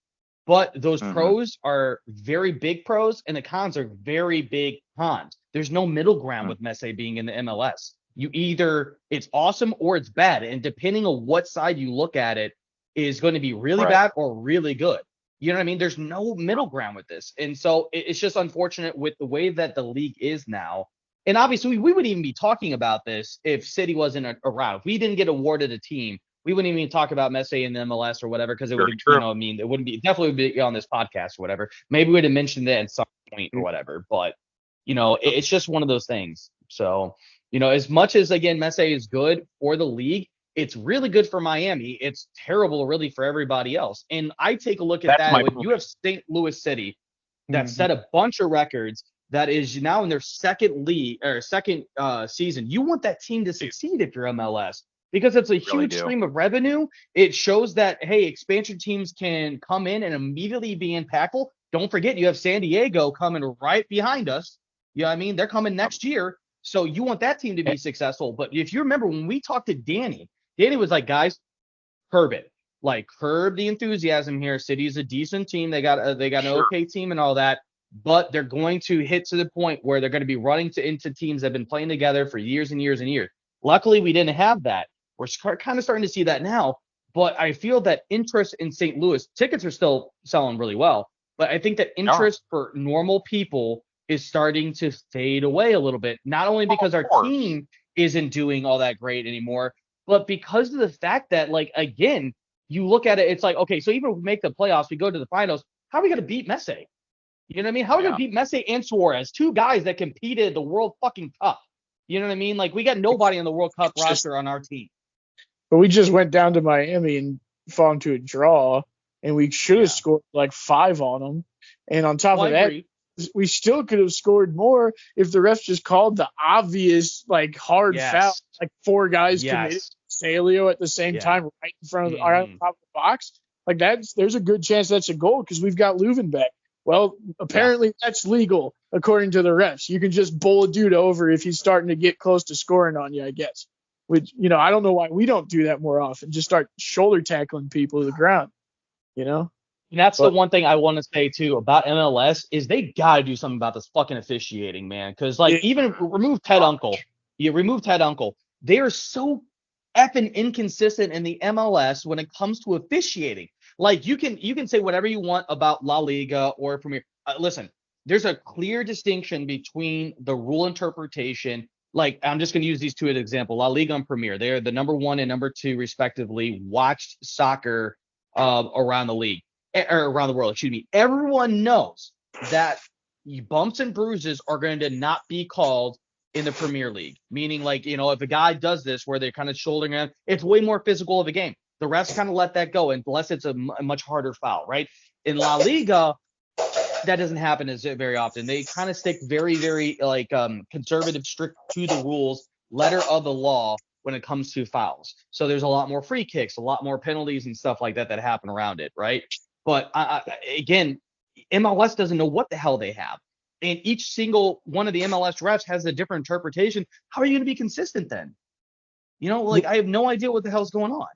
But those pros are very big pros and the cons are very big cons. There's no middle ground with Messi being in the MLS. You either it's awesome or it's bad. And depending on what side you look at it is going to be really bad or really good. You know what I mean? There's no middle ground with this. And so it's just unfortunate with the way that the league is now. And obviously, we wouldn't even be talking about this if City wasn't around. If we didn't get awarded a team, we wouldn't even talk about Messi in the MLS or whatever, because it would, it wouldn't be, definitely would be on this podcast or whatever. Maybe we'd have mentioned it at some point or whatever. But, it's just one of those things. So, as much as, again, Messi is good for the league, it's really good for Miami. It's terrible, really, for everybody else. And I take a look at that when you have St. Louis City that set a bunch of records. That is now in their second season. You want that team to succeed if you're MLS because it's a huge stream of revenue. It shows that, hey, expansion teams can come in and immediately be impactful. Don't forget, you have San Diego coming right behind us. You know what I mean? They're coming next year. So you want that team to be successful. But if you remember when we talked to Danny was like, guys, curb it. Like, curb the enthusiasm here. City's a decent team. They got an okay team and all that. But they're going to hit to the point where they're going to be running into teams that have been playing together for years and years and years. Luckily, we didn't have that. We're kind of starting to see that now. But I feel that interest in St. Louis, tickets are still selling really well. But I think that interest for normal people is starting to fade away a little bit. Not only because our team isn't doing all that great anymore, but because of the fact that, like, again, you look at it, it's like, okay, so even if we make the playoffs, we go to the finals, how are we going to beat Messi? You know what I mean? How are we going to beat Messi and Suarez, two guys that competed the World fucking Cup? You know what I mean? Like, we got nobody on the World Cup roster on our team. But we just went down to Miami and fell into a draw, and we should have scored like 5 on them. And on top of that, we still could have scored more if the refs just called the obvious, like, hard foul. Like, 4 guys committed Salio at the same time right in front of the, on top of the box. Like, there's a good chance that's a goal because we've got Leuven back. Well, apparently that's legal according to the refs. You can just bowl a dude over if he's starting to get close to scoring on you, I guess. Which, I don't know why we don't do that more often. Just start shoulder tackling people to the ground, And that's the one thing I want to say, too, about MLS is they got to do something about this fucking officiating, man. Because, like, even remove Ted Uncle. You remove Ted Uncle. They are so effing inconsistent in the MLS when it comes to officiating. Like, you can say whatever you want about La Liga or Premier. Listen, there's a clear distinction between the rule interpretation. Like, I'm just going to use these two as an example. La Liga and Premier. They are the number 1 and number 2, respectively, watched soccer around the league. Or around the world, excuse me. Everyone knows that bumps and bruises are going to not be called in the Premier League. Meaning, like, if a guy does this where they're kind of shouldering him, it's way more physical of a game. The refs kind of let that go unless it's a much harder foul, right? In La Liga, that doesn't happen very often. They kind of stick very, very conservative, strict to the rules, letter of the law when it comes to fouls. So there's a lot more free kicks, a lot more penalties and stuff like that happen around it, right? But again, MLS doesn't know what the hell they have. And each single one of the MLS refs has a different interpretation. How are you going to be consistent then? I have no idea what the hell's going on.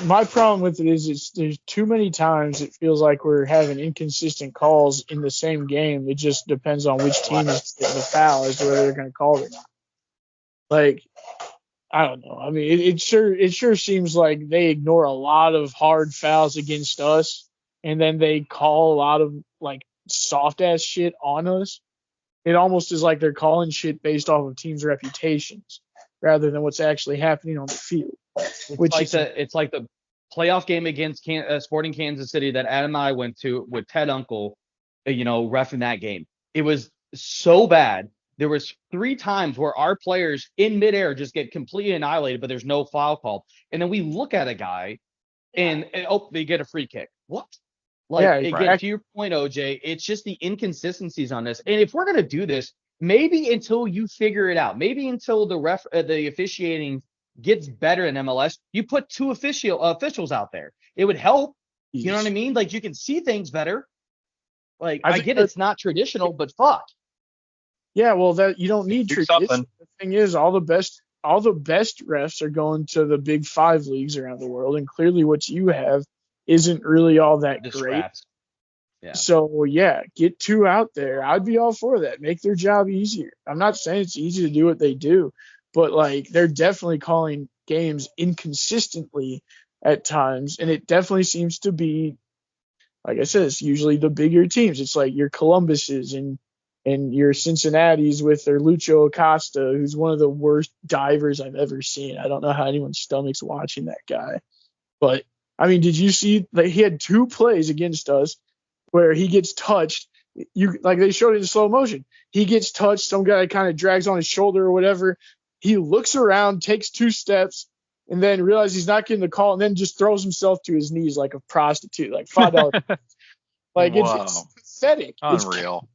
My problem with it is there's too many times it feels like we're having inconsistent calls in the same game. It just depends on which team is getting the foul as to whether they're going to call it or not. Like, I don't know. I mean, it sure seems like they ignore a lot of hard fouls against us, and then they call a lot of, like, soft ass shit on us. It almost is like they're calling shit based off of teams' reputations rather than what's actually happening on the field. It's like the playoff game against Sporting Kansas City that Adam and I went to with Ted Uncle, reffing that game. It was so bad. There was 3 times where our players in midair just get completely annihilated, but there's no foul call. And then we look at a guy and they get a free kick. What? Again, to your point, OJ, it's just the inconsistencies on this. And if we're going to do this, maybe until you figure it out, maybe until the officiating gets better in MLS, you put 2 officials out there. It would help. You know what I mean? Like, you can see things better. Like, I get it's not traditional, but fuck. Yeah, well, that you don't need Do tradition. something. The thing is, all the best refs are going to the big 5 leagues around the world, and clearly what you have isn't really all that The great. scraps. Yeah. So yeah, get 2 out there. I'd be all for that. Make their job easier. I'm not saying it's easy to do what they do, but like they're definitely calling games inconsistently at times, and it definitely seems to be, like I said, it's usually the bigger teams. It's like your Columbuses and your Cincinnati's with their Lucho Acosta, who's one of the worst divers I've ever seen. I don't know how anyone's stomach's watching that guy. But I mean, did you see that he had 2 plays against us where he gets touched? Like they showed it in slow motion. He gets touched, some guy kind of drags on his shoulder or whatever. He looks around, takes 2 steps, and then realizes he's not getting the call, and then just throws himself to his knees like a prostitute, like $5. Like it's pathetic. Unreal.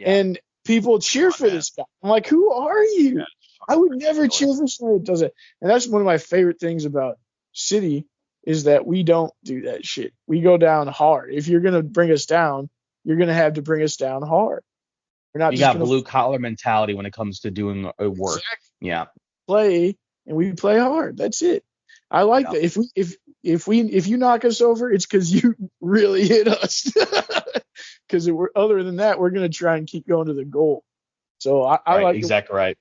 And people cheer for this guy. I'm like, who are you? I would never cheer for someone that does it. And that's one of my favorite things about City is that we don't do that shit. We go down hard. If you're gonna bring us down, you're gonna have to bring us down hard. We're not You just got blue collar mentality when it comes to doing work. Exactly. Yeah. Play, and we play hard. That's it. I like that. If you knock us over, it's because you really hit us. Because other than that, we're gonna try and keep going to the goal. So I like exactly right.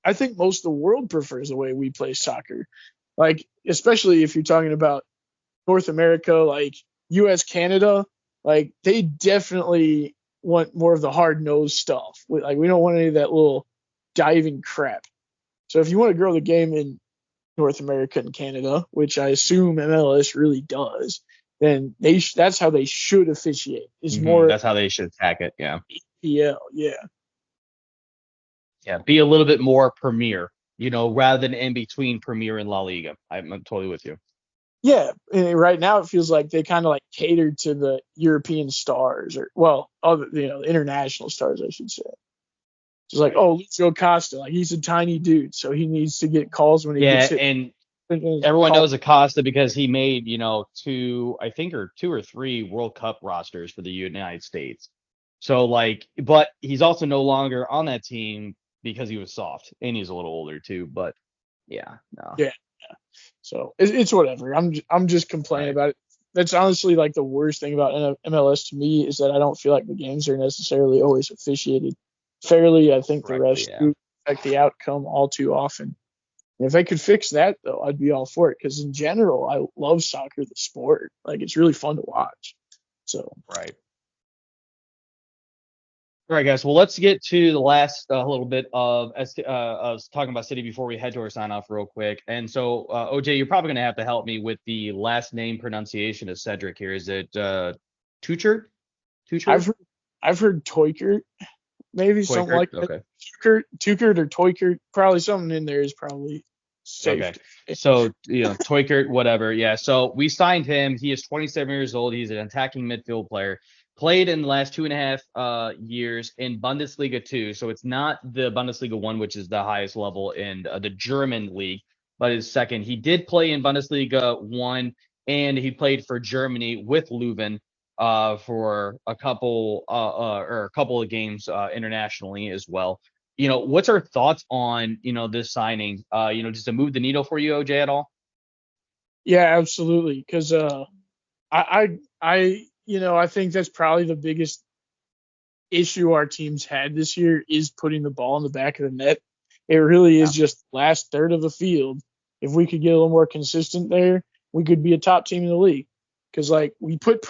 I think most of the world prefers the way we play soccer. Like, especially if you're talking about North America, like US, Canada, like they definitely want more of the hard-nosed stuff. Like we don't want any of that little diving crap. So if you want to grow the game in North America and Canada, which I assume MLS really does, then that's how they should officiate. That's how they should attack it. Yeah. EPL, yeah. Yeah. Be a little bit more premier, rather than in between Premier and La Liga. I'm totally with you. Yeah, and right now it feels like they kind of like cater to the European stars, or other international stars, I should say. Just like, Lucio Costa, like he's a tiny dude, so he needs to get calls when he gets hit. And everyone knows Acosta because he made, 2 or 3 World Cup rosters for the United States. So but he's also no longer on that team because he was soft and he's a little older too. But yeah, no. Yeah. So it's whatever. I'm just complaining about it. That's honestly like the worst thing about MLS to me is that I don't feel like the games are necessarily always officiated fairly. I think the refs do affect the outcome all too often. And if they could fix that, though, I'd be all for it. Because in general, I love soccer, the sport. Like it's really fun to watch. So right. All right, guys. Well, let's get to the last little bit of talking about City before we head to our sign off real quick. And so, OJ, you're probably going to have to help me with the last name pronunciation of Cedric here. Is it Tuchert? I've heard Toykert, maybe something like that. Okay. Tukert or Toykert, probably something in there is probably safe. Okay. So, Toykert, whatever. Yeah. So we signed him. He is 27 years old. He's an attacking midfield player. Played in the last 2.5 years in Bundesliga 2. So it's not the Bundesliga 1, which is the highest level in the German league, but his second. He did play in Bundesliga 1, and he played for Germany with Leuven for a couple of games internationally as well. What's our thoughts on this signing? Just to move the needle for you, OJ, at all? Yeah, absolutely. Because I think that's probably the biggest issue our team's had this year is putting the ball in the back of the net. It really is just the last third of the field. If we could get a little more consistent there, we could be a top team in the league. Because we put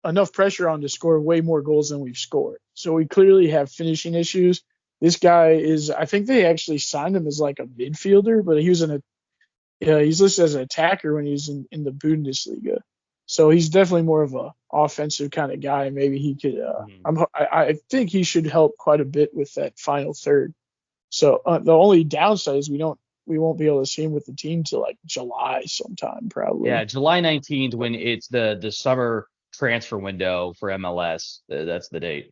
enough pressure on to score way more goals than we've scored. So we clearly have finishing issues. This guy I think they actually signed him as like a midfielder, but he's listed as an attacker when he's in the Bundesliga. So he's definitely more of a offensive kind of guy. Maybe he could. I think he should help quite a bit with that final third. So the only downside is we won't be able to see him with the team till like July sometime probably. Yeah, July 19th when it's the summer transfer window for MLS. That's the date.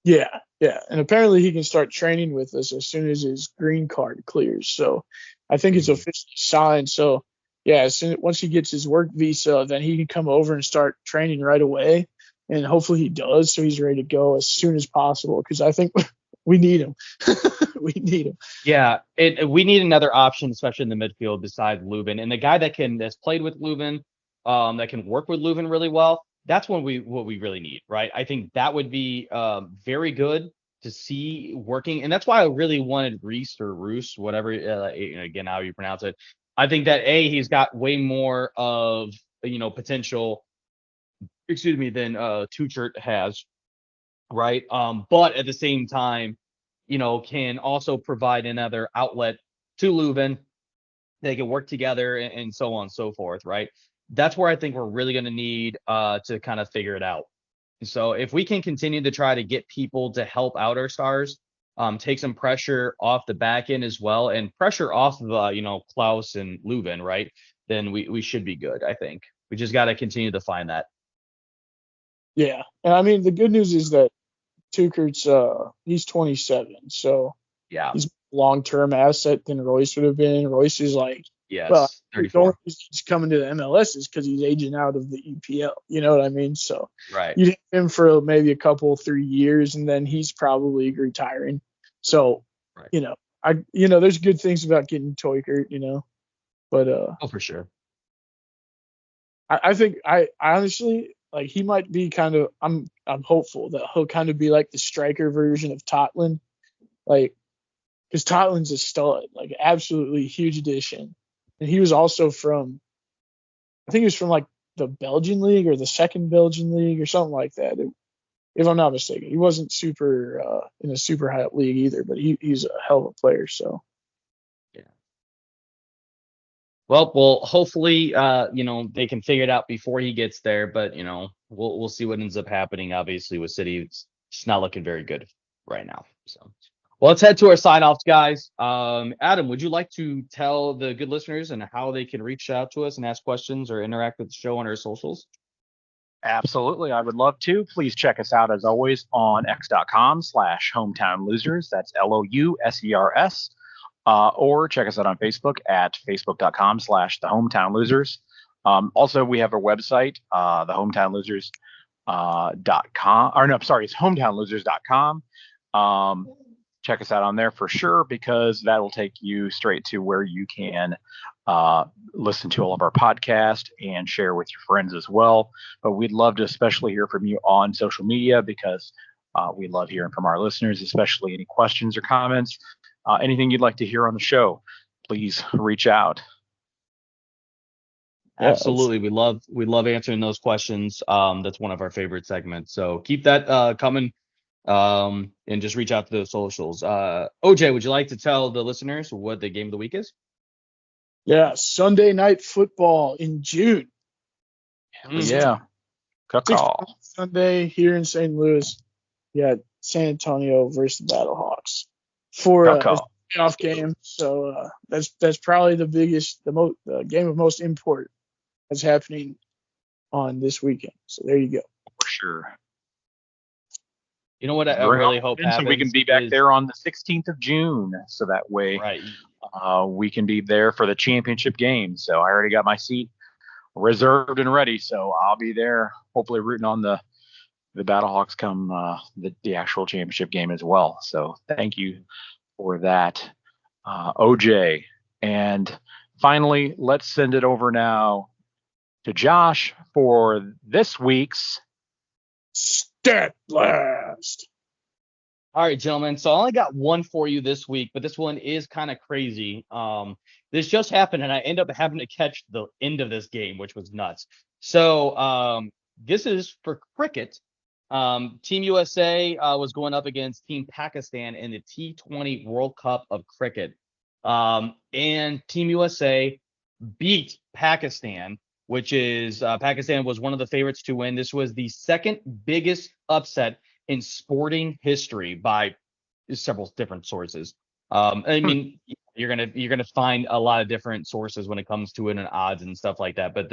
Yeah, and apparently he can start training with us as soon as his green card clears. So I think it's officially signed. So. Yeah, once he gets his work visa, then he can come over and start training right away. and hopefully he does, so he's ready to go as soon as possible because I think we need him. We need him. Yeah, we need another option, especially in the midfield, besides Leuven, and the guy that's played with Leuven, that can work with Leuven really well. That's what we really need, right? I think that would be very good to see working, and that's why I really wanted Reese or Roos, whatever again how you pronounce it. I think that he's got way more of potential, than Tuchert has, right? But at the same time, can also provide another outlet to Leuven. They can work together and so on and so forth, right? That's where I think we're really going to need to kind of figure it out. So if we can continue to try to get people to help out our stars, take some pressure off the back end as well, and pressure off of Klaus and Leuven, right? Then we should be good. I think we just got to continue to find that. Yeah, and I mean the good news is that Tuchert's he's 27, so yeah, he's a long-term asset than Royce would have been. Royce is like, yes, 34. The only reason he's coming to the MLS is because he's aging out of the EPL. You know what I mean? So right, you have him for maybe a couple, 3 years, and then he's probably retiring. So right. There's good things about getting Tuchert, but for sure. I think I honestly like he might be kind of I'm hopeful that he'll kind of be like the striker version of Totland, like because Totland's a stud, like absolutely huge addition, and he was also from like the Belgian league or the second Belgian league or something like that, if I'm not mistaken. He wasn't super in a super high league either, but he's a hell of a player. So yeah. Well, hopefully, they can figure it out before he gets there. But we'll see what ends up happening. Obviously, with City, it's not looking very good right now. So, well, let's head to our sign-offs, guys. Adam, would you like to tell the good listeners and how they can reach out to us and ask questions or interact with the show on our socials? Absolutely. I would love to. Please check us out, as always, on x.com/hometownlosers. That's LOUSERS. Or check us out on Facebook at facebook.com/thehometownlosers. Also, we have a website, thehometownlosers.com. It's hometownlosers.com. Check us out on there for sure, because that will take you straight to where you can listen to all of our podcasts and share with your friends as well. But we'd love to especially hear from you on social media, because we love hearing from our listeners, especially any questions or comments. Anything you'd like to hear on the show, please reach out. Absolutely. We love answering those questions. That's one of our favorite segments. So keep that coming. And just reach out to those socials. OJ, would you like to tell the listeners what the game of the week is? Yeah, Sunday Night Football in June. Yeah. Cook-all. Sunday here in St. Louis. Yeah, San Antonio versus the Battlehawks for a playoff game. So that's probably the biggest, the game of most import that's happening on this weekend. So there you go. For sure. You know what I really hope happens? So we can be back there on the 16th of June. So that way we can be there for the championship game. So I already got my seat reserved and ready. So I'll be there, hopefully rooting on the Battlehawks come the actual championship game as well. So thank you for that, OJ. And finally, let's send it over now to Josh for this week's Stat Blast. All right, gentlemen. So I only got one for you this week, but this one is kind of crazy. This just happened, and I end up having to catch the end of this game, which was nuts. So this is for cricket. Team USA was going up against Team Pakistan in the T20 World Cup of cricket. And Team USA beat Pakistan, which is Pakistan was one of the favorites to win. This was the second biggest upset in sporting history by several different sources. I mean, you're gonna find a lot of different sources when it comes to it and odds and stuff like that. But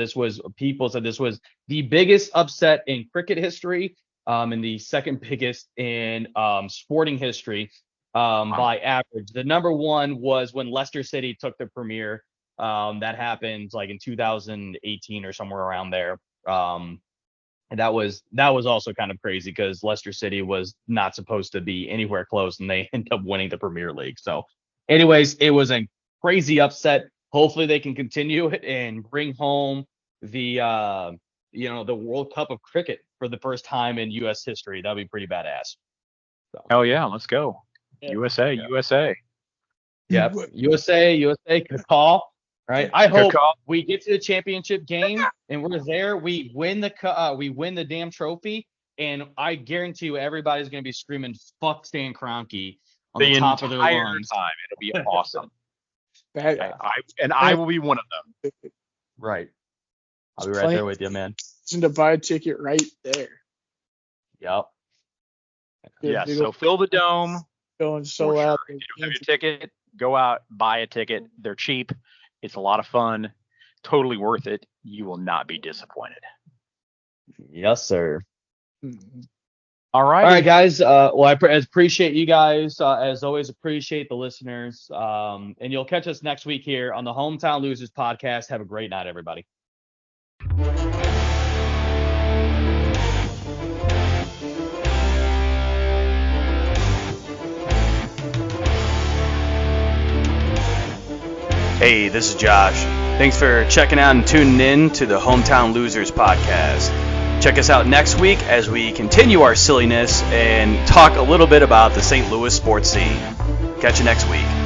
people said this was the biggest upset in cricket history, and the second biggest in sporting history by average. The number one was when Leicester City took the Premier. That happened like in 2018 or somewhere around there. And that was also kind of crazy because Leicester City was not supposed to be anywhere close, and they ended up winning the Premier League. So, anyways, it was a crazy upset. Hopefully, they can continue it and bring home the the World Cup of cricket for the first time in U.S. history. That'd be pretty badass. So. Hell yeah, let's go. Yeah. USA. Yep, USA, good call. Right. I hope we get to the championship game and we're there. We win the damn trophy, and I guarantee you everybody's gonna be screaming "fuck Stan Kroenke" on the top of their lungs. Time. It'll be awesome. I I will be one of them. Right. I'll be right there with you, man. To buy a ticket right there. Yep. Yeah. So fill the dome. Going so out. Sure. You don't have your ticket. Go out, buy a ticket. They're cheap. It's a lot of fun. Totally worth it. You will not be disappointed. Yes, sir. All right, guys. Well, I appreciate you guys. As always, appreciate the listeners. And you'll catch us next week here on the Hometown Losers podcast. Have a great night, everybody. Hey, this is Josh. Thanks for checking out and tuning in to the Hometown Losers podcast. Check us out next week as we continue our silliness and talk a little bit about the St. Louis sports scene. Catch you next week.